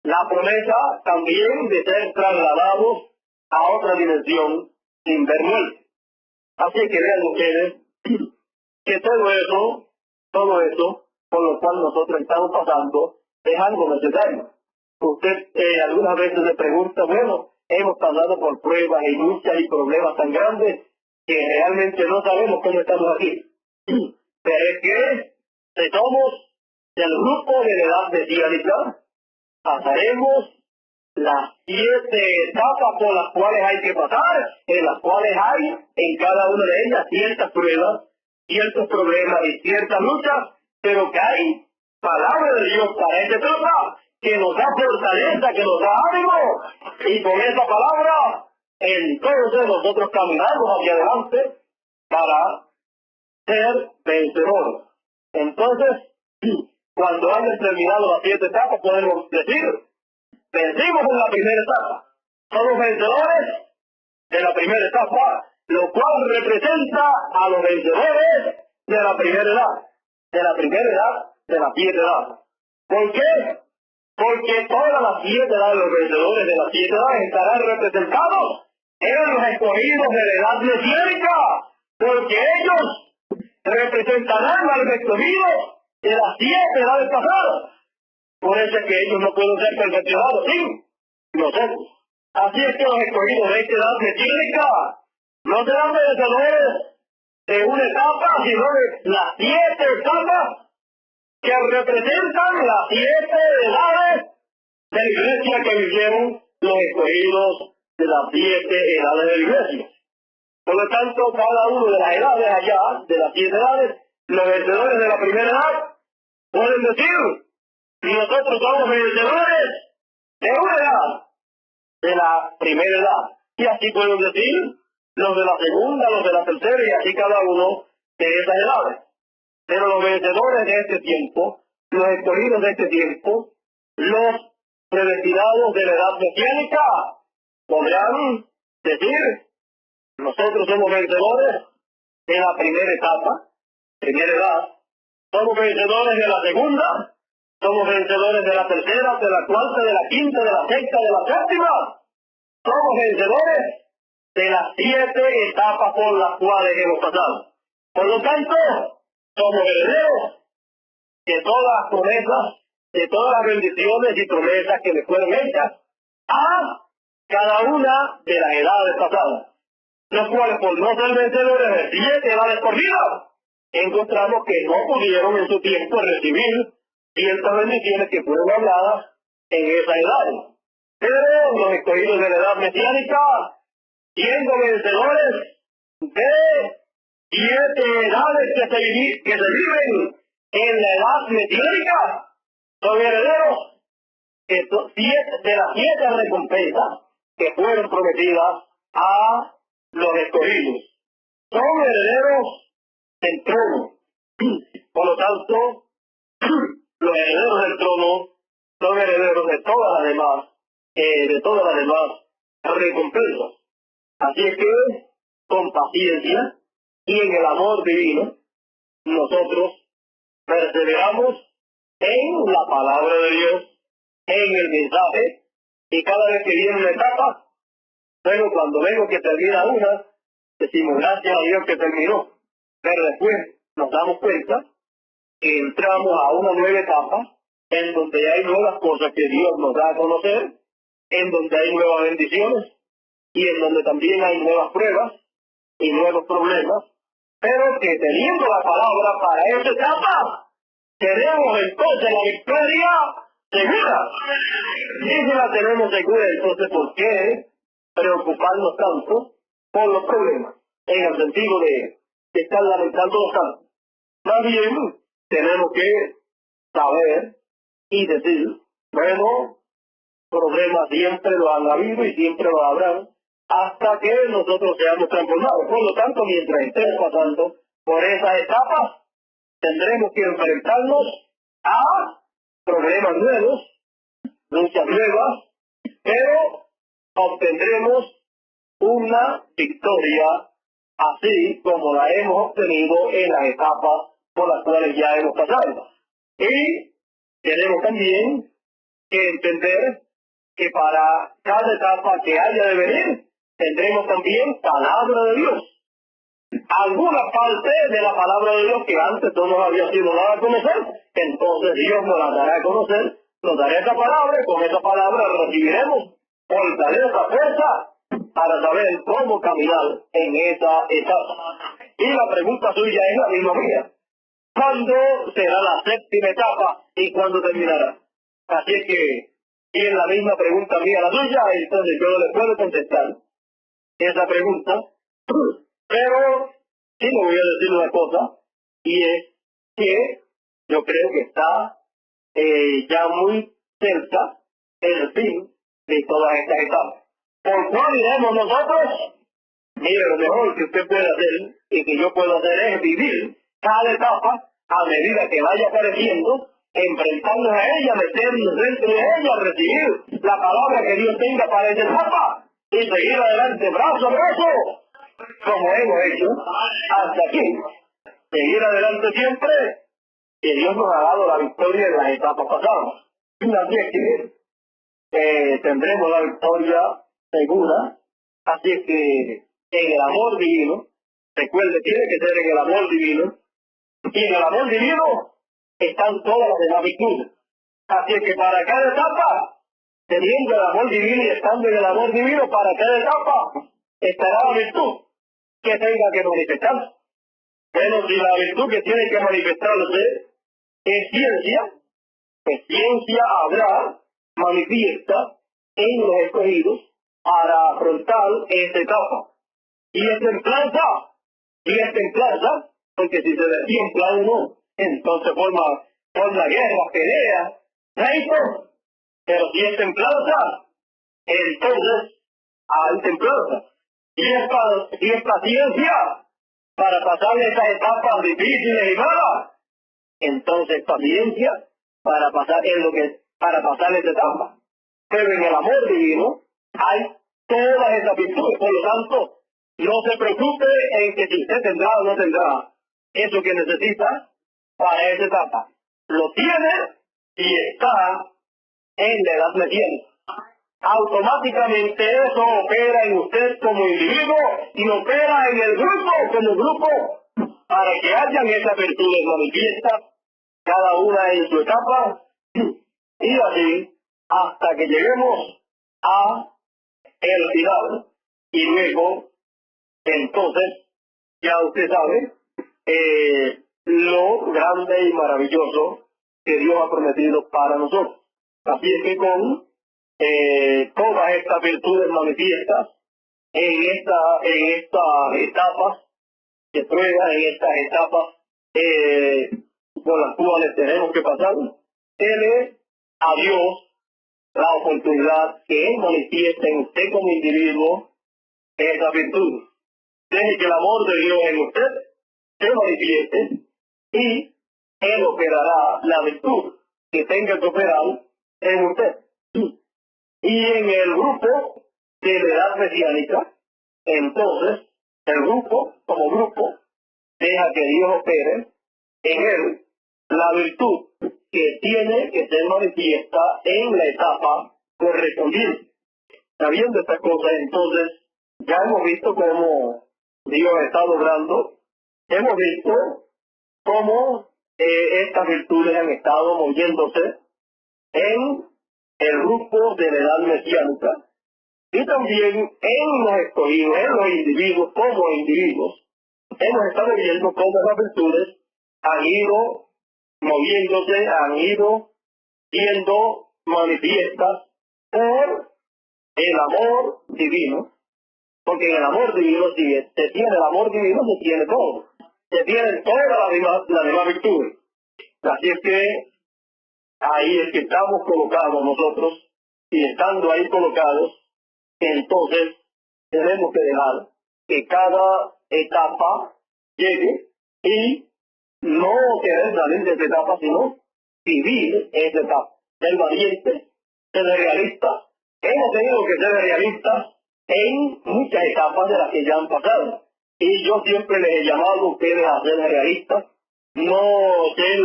Speaker 1: la promesa también de ser trasladados a otra dimensión sin ver muerte. Así que vean ustedes que todo eso por lo cual nosotros estamos pasando es algo necesario. Usted algunas veces le pregunta, bueno, hemos pasado por pruebas y luchas y problemas tan grandes que realmente no sabemos cómo estamos aquí. Pero es que si somos del grupo de la edad mesiánica, pasaremos las 7 etapas por las cuales hay que pasar, en las cuales hay en cada una de ellas ciertas pruebas, ciertos problemas y ciertas luchas, pero que hay palabra de Dios para esta etapa que nos da fortaleza, que nos da ánimo, y con esa palabra entonces nosotros caminamos hacia adelante para ser vencedores. Entonces, cuando hayan terminado las 7 etapas, podemos decir, vencimos en la primera etapa. Somos vencedores de la primera etapa, lo cual representa a los vencedores de la primera edad, de la 7 edades. ¿Por qué? Porque todas las 7 edades, los vencedores de las 7 edades estarán representados en los escogidos de la edad mesiánica, porque ellos representarán al escogido de las 7 edades pasadas. Por eso es que ellos no pueden ser perfeccionados sin nosotros. Así es que los escogidos de esta edad mesiánica no serán vencedores de una etapa, sino de las 7 etapas que representan las 7 edades de la iglesia que vivieron los escogidos de las 7 edades de la iglesia. Por lo tanto, cada uno de las edades allá, de las 7 edades, los vencedores de la primera edad, pueden decir, nosotros somos vencedores de una edad, de la primera edad. Y así pueden decir los de la segunda, los de la tercera, y así cada uno de esas edades. Pero los vencedores de este tiempo, los escogidos de este tiempo, los predestinados de la edad mesiánica, podrán decir, nosotros somos vencedores de la primera etapa, primera edad, somos vencedores de la segunda, somos vencedores de la tercera, de la cuarta, de la quinta, de la sexta, de la séptima, somos vencedores de las 7 etapas por las cuales hemos pasado. Por lo tanto, somos herederos de todas las promesas, de todas las bendiciones y promesas que le fueron hechas a cada una de las edades pasadas, los cuales por no ser vencedores de 7 edades corridas, encontramos que no pudieron en su tiempo recibir ciertas bendiciones que fueron habladas en esas edades. Pero los escogidos de la edad mesiánica, siendo vencedores de 7 edades que se viven en la edad mesiánica, son herederos de las 7 recompensas que fueron prometidas a los escogidos. Son herederos del trono. Por lo tanto, los herederos del trono son herederos de todas las demás recompensas. Así es que, con paciencia y en el amor divino, nosotros perseveramos en la palabra de Dios, en el mensaje, y cada vez que viene una etapa, bueno, cuando vemos que termina una, decimos gracias a Dios que terminó. Pero después nos damos cuenta que entramos a una nueva etapa en donde hay nuevas cosas que Dios nos da a conocer, en donde hay nuevas bendiciones y en donde también hay nuevas pruebas y nuevos problemas, pero que teniendo la palabra para esa etapa, tenemos entonces la victoria segura. Si la tenemos segura, entonces ¿por qué preocuparnos tanto por los problemas? En el sentido de estar lamentándonos tanto. Más bien, tenemos que saber y decir, bueno, problemas siempre lo han habido y siempre lo habrán, hasta que nosotros seamos transformados. Por lo tanto, mientras estemos pasando por esas etapas, tendremos que enfrentarnos a problemas nuevos, luchas nuevas, pero obtendremos una victoria así como la hemos obtenido en las etapas por las cuales ya hemos pasado. Y tenemos también que entender que para cada etapa que haya de venir, tendremos también palabra de Dios. Alguna parte de la palabra de Dios que antes no nos había sido dada a conocer, entonces Dios nos la dará a conocer, nos dará esa palabra, y con esa palabra recibiremos fortaleza, fuerza, para saber cómo caminar en esa etapa. Y la pregunta suya es la misma mía. ¿Cuándo será la séptima etapa y cuándo terminará? Así es que, si es la misma pregunta mía la suya, entonces yo no le puedo contestar esa pregunta, pero sí le voy a decir una cosa, y es que yo creo que está ya muy cerca el fin de todas estas etapas. ¿Por cuál iremos nosotros? Mire, lo mejor que usted puede hacer y que yo puedo hacer es vivir cada etapa a medida que vaya apareciendo, enfrentarnos a ella, meternos dentro de ella, recibir la palabra que Dios tenga para esa etapa y seguir adelante brazo a brazo, como hemos hecho hasta aquí. Seguir adelante siempre, que Dios nos ha dado la victoria en las etapas pasadas. Así es que tendremos la victoria segura, así es que en el amor divino, recuerde, tiene que ser en el amor divino, y en el amor divino están todas las demás virtudes. Así es que para cada etapa, teniendo el amor divino y estando en el amor divino, para cada etapa estará la virtud que tenga que manifestarse. Pero si la virtud que tiene que manifestarse es ciencia, pues ciencia habrá manifiesta en los escogidos para afrontar esta etapa. Y es templanza, porque si se destiempla uno, entonces forma guerra, pelea, pleito. Pero si es templanza, entonces hay templanza. Y es paciencia para pasar esas etapas difíciles y malas, entonces paciencia para pasar esa etapa. Pero en el amor divino hay todas esas virtudes. Por lo tanto, no se preocupe en que si usted tendrá o no tendrá eso que necesita para esa etapa. Lo tiene y está en la edad mesiánica. Automáticamente eso opera en usted como individuo y opera en el grupo como grupo para que hayan esas virtudes manifiestas, cada una en su etapa, y así hasta que lleguemos a el final. Y luego, entonces, ya usted sabe lo grande y maravilloso que Dios ha prometido para nosotros. Así es que con todas estas virtudes manifiestas en estas etapas de prueba, en estas etapas por las cuales tenemos que pasar, dele a Dios la oportunidad que Él manifieste en usted como individuo esa virtud. Deje que el amor de Dios en usted se manifieste y Él operará la virtud que tenga que operar en usted. Y en el grupo de la edad mesiánica, entonces, el grupo, como grupo, deja que Dios opere en él la virtud que tiene que ser manifiesta en la etapa correspondiente. Sabiendo estas cosas, entonces, ya hemos visto cómo Dios está logrando, hemos visto cómo estas virtudes han estado moviéndose en el grupo de la edad mesiánica y también en los escogidos, en los individuos como individuos. Hemos estado viendo cómo las virtudes han ido moviéndose, han ido siendo manifiestas por el amor divino, porque en el amor divino, si se tiene el amor divino, se tiene todo, se tienen todas las demás virtudes. Así es que ahí es que estamos colocados nosotros, y estando ahí colocados, entonces tenemos que dejar que cada etapa llegue y no querer salir de esa etapa, sino vivir esa etapa. Ser valiente, ser realista. Hemos tenido que ser realistas en muchas etapas de las que ya han pasado. Y yo siempre les he llamado a ustedes a ser realistas, no ser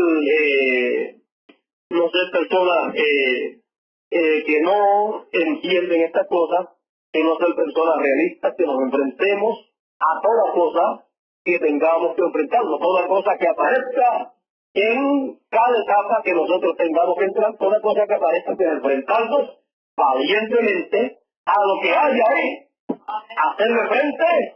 Speaker 1: personas que no entienden estas cosas, sino ser personas realistas, que nos enfrentemos a toda cosa que tengamos que enfrentarnos, toda cosa que aparezca en cada etapa que nosotros tengamos que entrar, toda cosa que aparezca, que enfrentarnos valientemente a lo que haya ahí, hacerle frente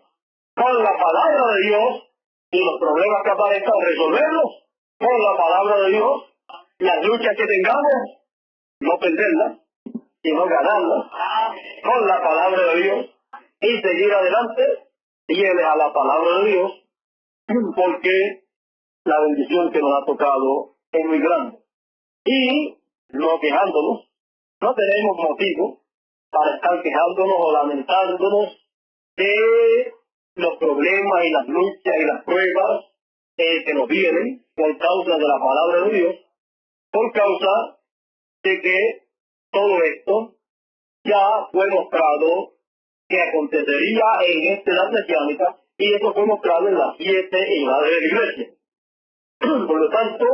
Speaker 1: con la palabra de Dios y los problemas que aparezcan, resolverlos con la palabra de Dios, las luchas que tengamos, no perderlas, sino ganarlas con la palabra de Dios y seguir adelante, fieles a la palabra de Dios, porque la bendición que nos ha tocado es muy grande. Y no quejándonos, no tenemos motivo para estar quejándonos o lamentándonos de los problemas y las luchas y las pruebas que nos vienen por causa de la palabra de Dios, por causa de que todo esto ya fue mostrado que acontecería en esta edad mesiánica, y eso fue mostrado en las 7 edades de la iglesia. Por lo tanto,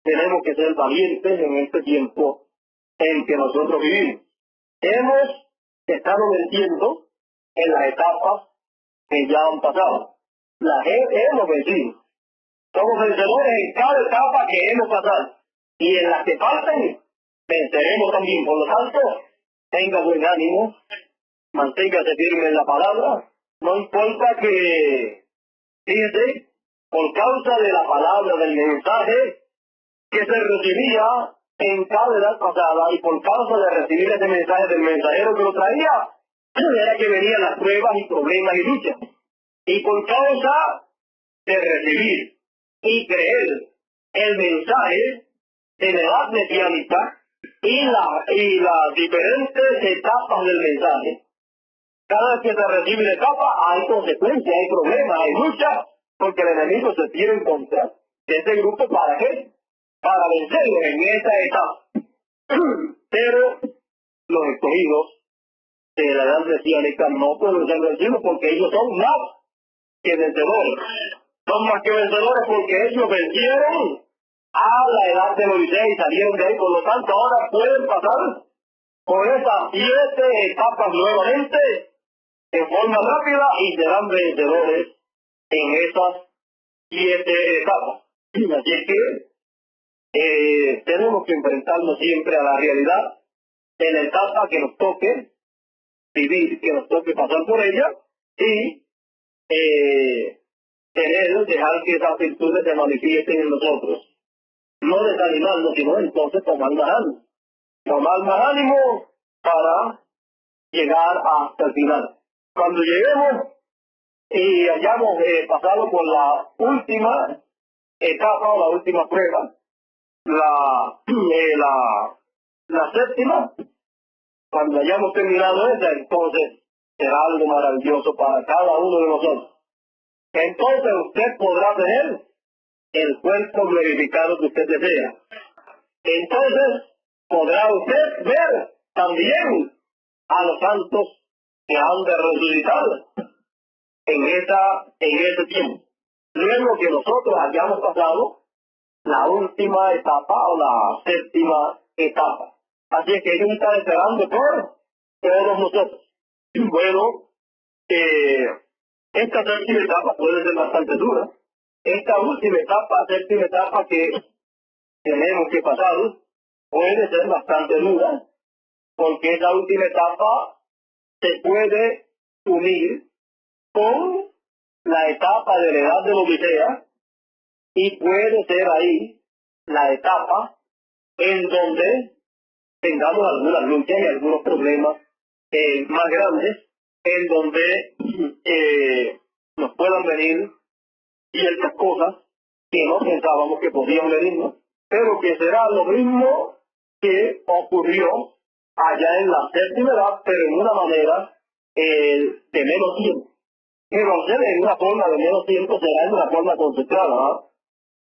Speaker 1: tenemos que ser valientes en este tiempo en que nosotros vivimos. Hemos estado venciendo en las etapas que ya han pasado. Las hemos vencido. Somos vencedores en cada etapa que hemos pasado. Y en las que falten, venceremos también. Por lo tanto, tenga buen ánimo, manténgase firme en la palabra. No importa que, fíjese, por causa de la palabra, del mensaje que se recibía en cada edad pasada, y por causa de recibir ese mensaje del mensajero que lo traía, era que venían las pruebas y problemas y luchas. Y por causa de recibir y creer el mensaje de la edad mesiánica y las diferentes etapas del mensaje, cada vez que se recibe una etapa hay consecuencias, hay problemas, hay luchas, porque el enemigo se tiene en contra de ese grupo. ¿Para qué? Para vencerlo en esa etapa. Pero los escogidos de la edad mesiánica no pueden ser vencidos, porque ellos son más que vencedores. Son más que vencedores porque ellos vencieron a la edad de Moisés y salieron de ahí. Por lo tanto, ahora pueden pasar por esas 7 etapas nuevamente en forma rápida y serán vencedores en esas 7 etapas. Así es que tenemos que enfrentarnos siempre a la realidad de la etapa que nos toque vivir, que nos toque pasar por ella, y dejar que esas virtudes se manifiesten en nosotros. No desanimarnos, sino entonces tomar más ánimo. Tomar más ánimo para llegar hasta el final. Cuando lleguemos y hayamos pasado por la última etapa o la última prueba, la 7ª, cuando hayamos terminado esa, entonces será algo maravilloso para cada uno de nosotros. Entonces usted podrá tener el cuerpo glorificado que usted desea. Entonces podrá usted ver también a los santos que han de resucitar en ese tiempo. Luego que nosotros hayamos pasado la última etapa o la 7ª etapa. Así es que ellos están esperando por todos nosotros. Bueno, esta 7ª etapa puede ser bastante dura. Esta última etapa, 7ª etapa que tenemos que pasar, puede ser bastante dura, porque esa última etapa se puede unir con la etapa de la edad de la Odisea, y puede ser ahí la etapa en donde tengamos algunas luchas y algunos problemas más grandes, en donde nos puedan venir ciertas cosas que no pensábamos que podían venirnos, pero que será lo mismo que ocurrió allá en la 7ª edad, pero en una manera de menos tiempo. Pero al ser en una forma de menos tiempo será en una forma concentrada, ¿verdad?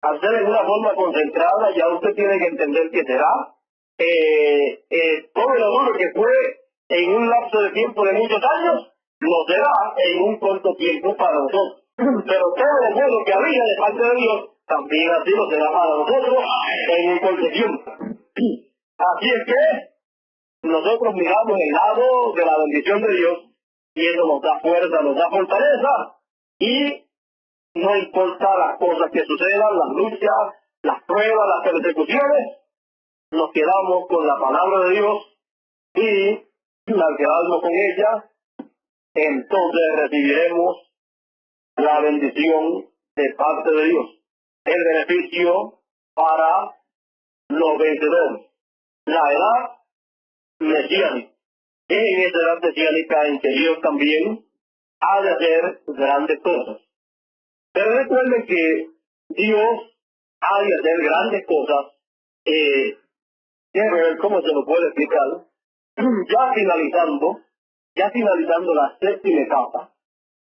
Speaker 1: Al ser en una forma concentrada ya usted tiene que entender que será todo lo duro que fue en un lapso de tiempo de muchos años, lo será en un corto tiempo para nosotros. Pero todo lo bueno que había de parte de Dios, también así lo será para nosotros en un corto tiempo. Así es que nosotros miramos el lado de la bendición de Dios y eso nos da fuerza, nos da fortaleza y no importa las cosas que sucedan, las luchas, las pruebas, las persecuciones, nos quedamos con la palabra de Dios y al quedarnos con ella, entonces recibiremos la bendición de parte de Dios, el beneficio para los vencedores. La edad mesiánica. Es en esa edad mesiánica en que Dios también ha de hacer grandes cosas. Pero recuerden que Dios ha de hacer grandes cosas. Quiero ver cómo se lo puede explicar. Ya finalizando la séptima etapa,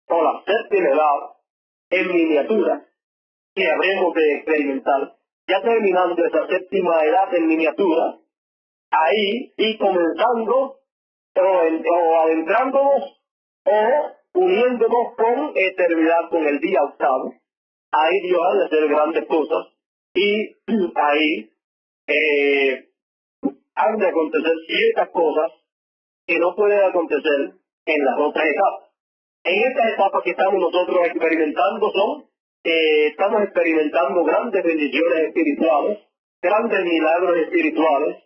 Speaker 1: o la séptima edad en miniatura, que habremos de experimentar. Ya terminando esa séptima edad en miniatura, ahí y comenzando o adentrándonos o uniéndonos con eternidad, con el día octavo. Ahí Dios ha de hacer grandes cosas y ahí han de acontecer ciertas cosas que no pueden acontecer en las otras etapas. En esta etapa que estamos nosotros experimentando estamos experimentando grandes bendiciones espirituales, grandes milagros espirituales,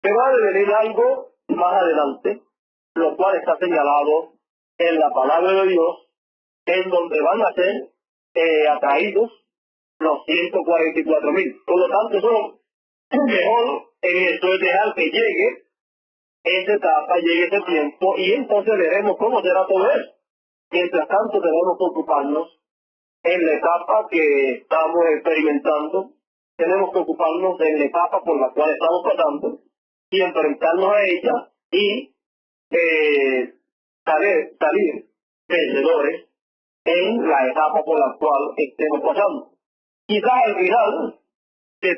Speaker 1: pero ha de venir algo más adelante, lo cual está señalado en la palabra de Dios, en donde van a ser atraídos los 144,000. Por lo tanto, eso mejor en esto es dejar que llegue esa etapa, llegue ese tiempo, y entonces veremos cómo será todo eso. Mientras tanto, tenemos que ocuparnos en la etapa que estamos experimentando, tenemos que ocuparnos en la etapa por la cual estamos pasando, y enfrentarnos a ella y salir vencedores en la etapa por la cual estemos pasando. Quizás al final de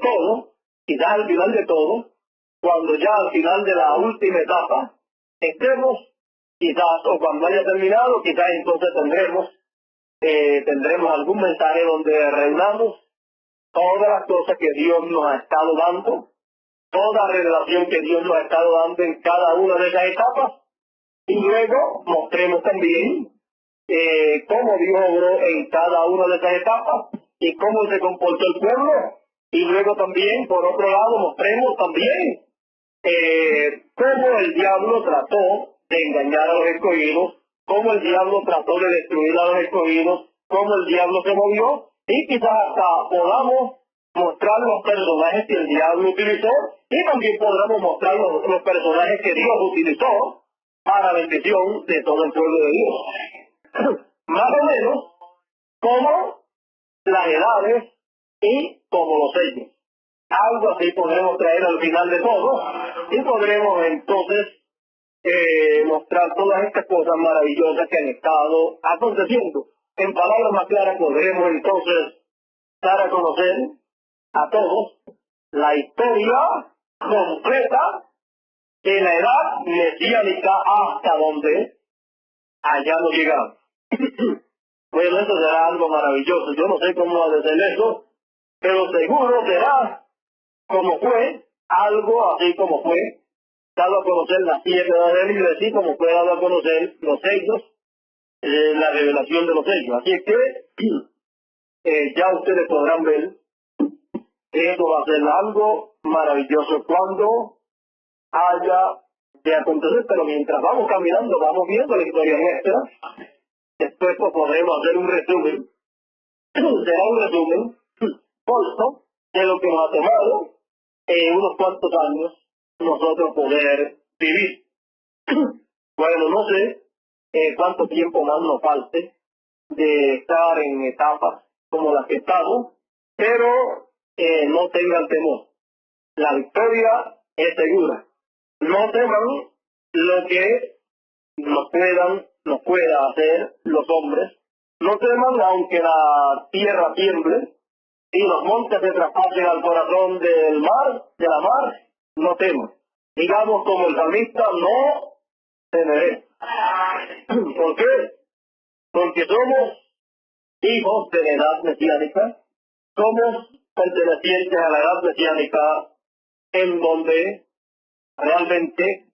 Speaker 1: todo, cuando ya al final de la última etapa estemos, quizás, o cuando haya terminado, quizás entonces tendremos algún mensaje donde reunamos todas las cosas que Dios nos ha estado dando, toda revelación que Dios nos ha estado dando en cada una de esas etapas, y luego mostremos también cómo Dios obró en cada una de esas etapas y cómo se comportó el pueblo, y luego también, por otro lado, mostremos también cómo el diablo trató de engañar a los escogidos, cómo el diablo trató de destruir a los escogidos, cómo el diablo se movió, y quizás hasta podamos mostrar los personajes que el diablo utilizó, y también podremos mostrar los personajes que Dios utilizó para bendición de todo el pueblo de Dios. Más o menos como las edades y como los sellos. Algo así podremos traer al final de todo, y podremos entonces mostrar todas estas cosas maravillosas que han estado aconteciendo. En palabras más claras, podremos entonces dar a conocer a todos la historia completa de la edad mesiánica hasta donde hayamos llegado. Bueno, eso será algo maravilloso. Yo no sé cómo va a ser eso, pero seguro será como fue, algo así como fue, dado a conocer las 7 edades de la iglesia, y como fue dado a conocer los sellos, la revelación de los sellos. Así es que ya ustedes podrán ver que esto va a ser algo maravilloso cuando haya de acontecer, pero mientras vamos caminando, vamos viendo la historia nuestra. Después pues, podremos hacer un resumen, será un resumen corto de lo que nos ha tomado unos cuantos años nosotros poder vivir. Bueno, no sé cuánto tiempo más nos falte de estar en etapas como las que estamos, pero no tengan temor. La victoria es segura. No teman lo que nos pueda hacer los hombres. No teman aunque la tierra tiemble y los montes se traspasen al corazón de la mar, no teman. Digamos como el salmista, no temeré. ¿Por qué? Porque somos hijos de la edad mesiánica, somos pertenecientes a la edad mesiánica, en donde realmente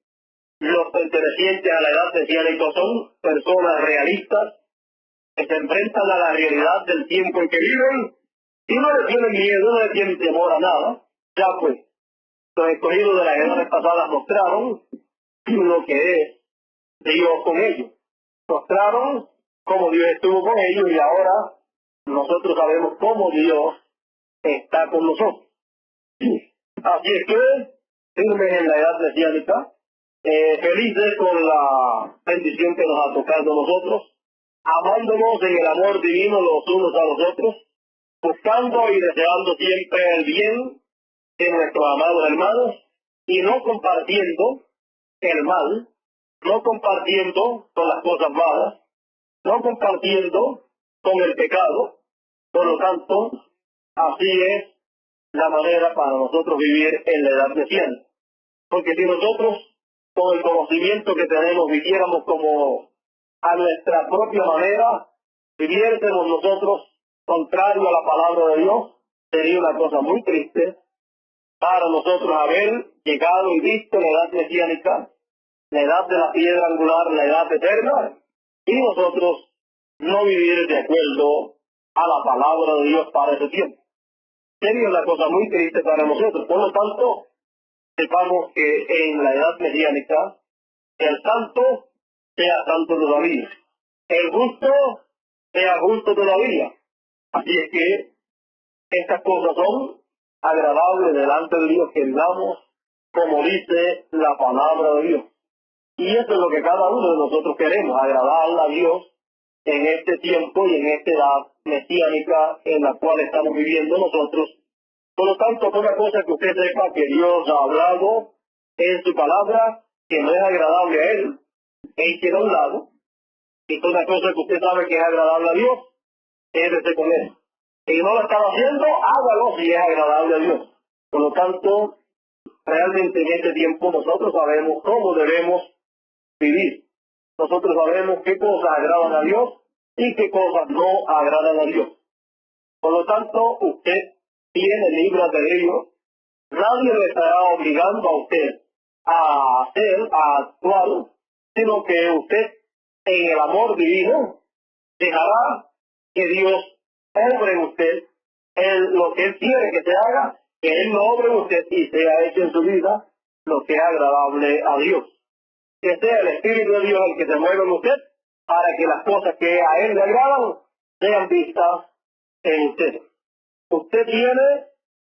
Speaker 1: los pertenecientes a la edad mesiánica son personas realistas que se enfrentan a la realidad del tiempo en que viven y no le tienen miedo, no le tienen temor a nada. Ya pues, los escogidos de las edades pasadas mostraron lo que es Dios con ellos. Mostraron cómo Dios estuvo con ellos y ahora nosotros sabemos cómo Dios está con nosotros. Así es que, firmes en la edad mesiánica, felices con la bendición que nos ha tocado a nosotros, amándonos en el amor divino los unos a los otros, buscando y deseando siempre el bien de nuestros amados hermanos y no compartiendo el mal, no compartiendo con las cosas malas, no compartiendo con el pecado. Por lo tanto, así es la manera para nosotros vivir en la edad mesiánica. Porque si nosotros, con el conocimiento que tenemos, viviéramos como a nuestra propia manera, viviésemos nosotros contrario a la palabra de Dios, sería una cosa muy triste para nosotros haber llegado y visto la edad mesiánica, la edad de la piedra angular, la edad eterna, y nosotros no vivir de acuerdo a la palabra de Dios para ese tiempo. Sería una cosa muy triste para nosotros. Por lo tanto, sepamos que en la edad mesiánica, el santo sea santo todavía, el justo sea justo todavía. Así es que estas cosas son agradables delante de Dios, que vivamos como dice la palabra de Dios. Y eso es lo que cada uno de nosotros queremos, agradar a Dios en este tiempo y en esta edad mesiánica en la cual estamos viviendo nosotros. Por lo tanto, una cosa que usted sepa que Dios ha hablado en su palabra, que no es agradable a Él, échelo a un lado. Y una cosa que usted sabe que es agradable a Dios, quédese con Él. Si no lo estaba haciendo, hágalo si es agradable a Dios. Por lo tanto, realmente en este tiempo nosotros sabemos cómo debemos vivir. Nosotros sabemos qué cosas agradan a Dios y qué cosas no agradan a Dios. Por lo tanto, usted tiene libre albedrío. Nadie le estará obligando a usted a hacer, a actuar, sino que usted, en el amor divino, dejará que Dios obre en usted lo que Él quiere que se haga, que Él lo obre en usted y sea hecho en su vida lo que es agradable a Dios. Que sea el Espíritu de Dios el que se mueva en usted para que las cosas que a Él le agradan sean vistas en usted. Usted tiene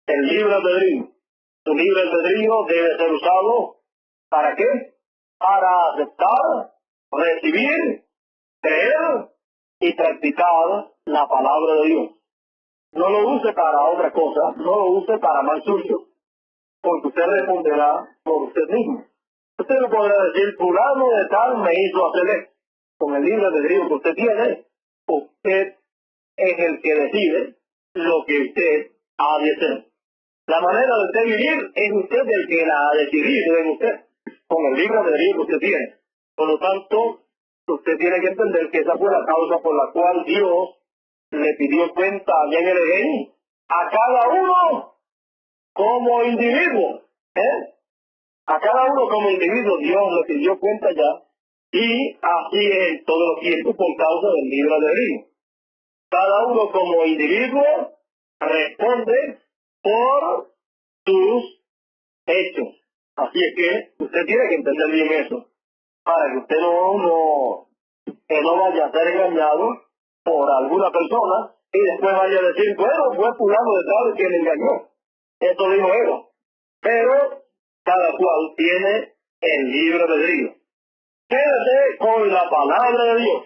Speaker 1: el libre albedrío. Su libre albedrío debe ser usado ¿para qué? Para aceptar, recibir, creer y practicar la palabra de Dios. No lo use para otra cosa, no lo use para mal suyo, porque usted responderá por usted mismo. Usted no podrá decir, fulano de tal me hizo hacer esto. Con el libre albedrío que usted tiene, usted es el que decide lo que usted ha de hacer. La manera de usted vivir es usted el que la ha decidido en usted, con el libre albedrío que usted tiene. Por lo tanto, usted tiene que entender que esa fue la causa por la cual Dios le pidió cuenta allá en el Edén a cada uno como individuo. A cada uno como individuo Dios le pidió cuenta ya, y así es en todos los tiempos por causa del libre albedrío. Cada uno como individuo responde por sus hechos. Así es que usted tiene que entender bien eso, para que usted no vaya a ser engañado por alguna persona y después vaya a decir, bueno, fue fulano de tal que le engañó. Eso dijo él. Pero cada cual tiene el libre albedrío. Quédese con la palabra de Dios.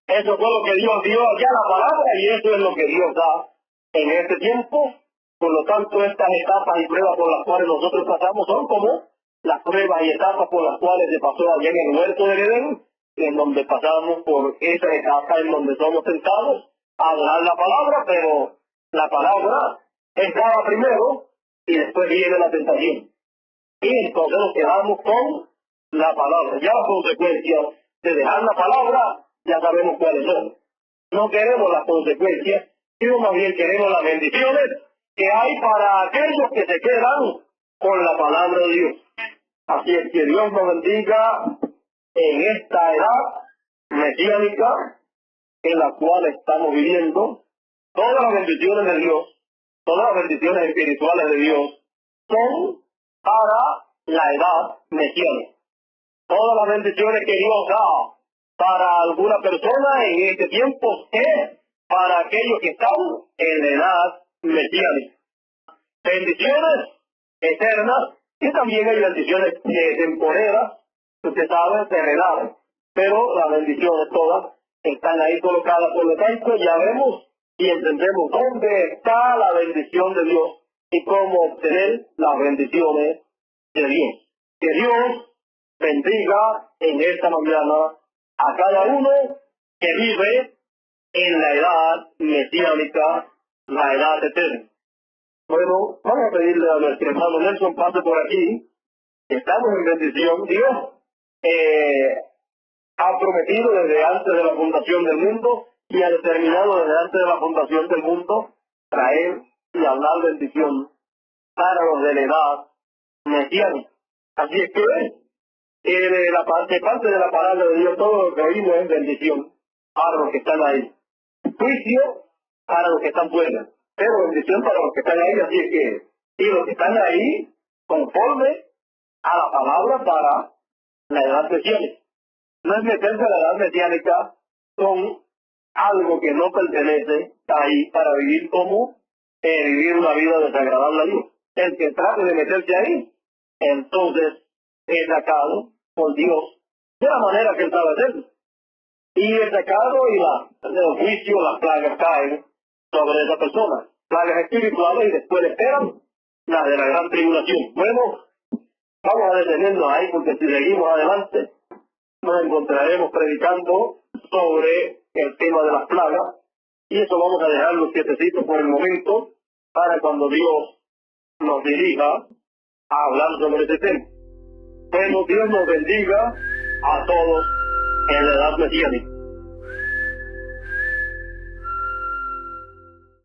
Speaker 1: Eso fue lo que Dios dio allá, la palabra, y eso es lo que Dios da en este tiempo. Por lo tanto, estas etapas y pruebas por las cuales nosotros pasamos son como las pruebas y etapas por las cuales se pasó allá en el huerto del Edén, en donde pasamos por esa etapa en donde somos tentados a dejar la palabra, pero la palabra estaba primero y después viene la tentación. Y entonces nos quedamos con la palabra. Ya las consecuencias de dejar la palabra ya sabemos cuáles son. No queremos las consecuencias, sino más bien queremos las bendiciones que hay para aquellos que se quedan con la palabra de Dios. Así es que Dios nos bendiga en esta edad mesiánica en la cual estamos viviendo. Todas las bendiciones de Dios, todas las bendiciones espirituales de Dios son para la edad mesiánica. Todas las bendiciones que Dios da para alguna persona en este tiempo es para aquellos que están en la edad mesiánica. Bendiciones eternas y también hay bendiciones temporeras, usted sabe, terrenales, pero las bendiciones todas están ahí colocadas. Por lo tanto, ya vemos y entendemos dónde está la bendición de Dios y cómo obtener las bendiciones de Dios. Que Dios bendiga en esta mañana a cada uno que vive en la edad mesiánica, la edad eterna. Bueno, vamos a pedirle a nuestro hermano Nelson pase por aquí. Estamos en bendición. Dios ha prometido desde antes de la fundación del mundo y ha determinado desde antes de la fundación del mundo traer y hablar bendición para los de la edad mesiánica. Así es que de parte de la palabra de Dios, todo lo que oímos es bendición para los que están ahí. Juicio para los que están fuera, pero bendición para los que están ahí. Así es que, y los que están ahí, conforme a la palabra para la edad mesiánica. No es meterse a la edad mesiánica con algo que no pertenece ahí para vivir como vivir una vida desagradable a Dios. El que trate de meterse ahí, entonces es sacado por Dios de la manera que él sabe hacerlo. Y el pecado y el juicio, las plagas caen sobre esa persona. Plagas espirituales y después esperan las de la gran tribulación. Bueno, vamos a detenernos ahí porque si seguimos adelante nos encontraremos predicando sobre el tema de las plagas y eso vamos a dejarlo quietecito por el momento para cuando Dios nos dirija a hablar sobre ese tema. Bueno, Dios nos bendiga a todos en la edad mesiánica.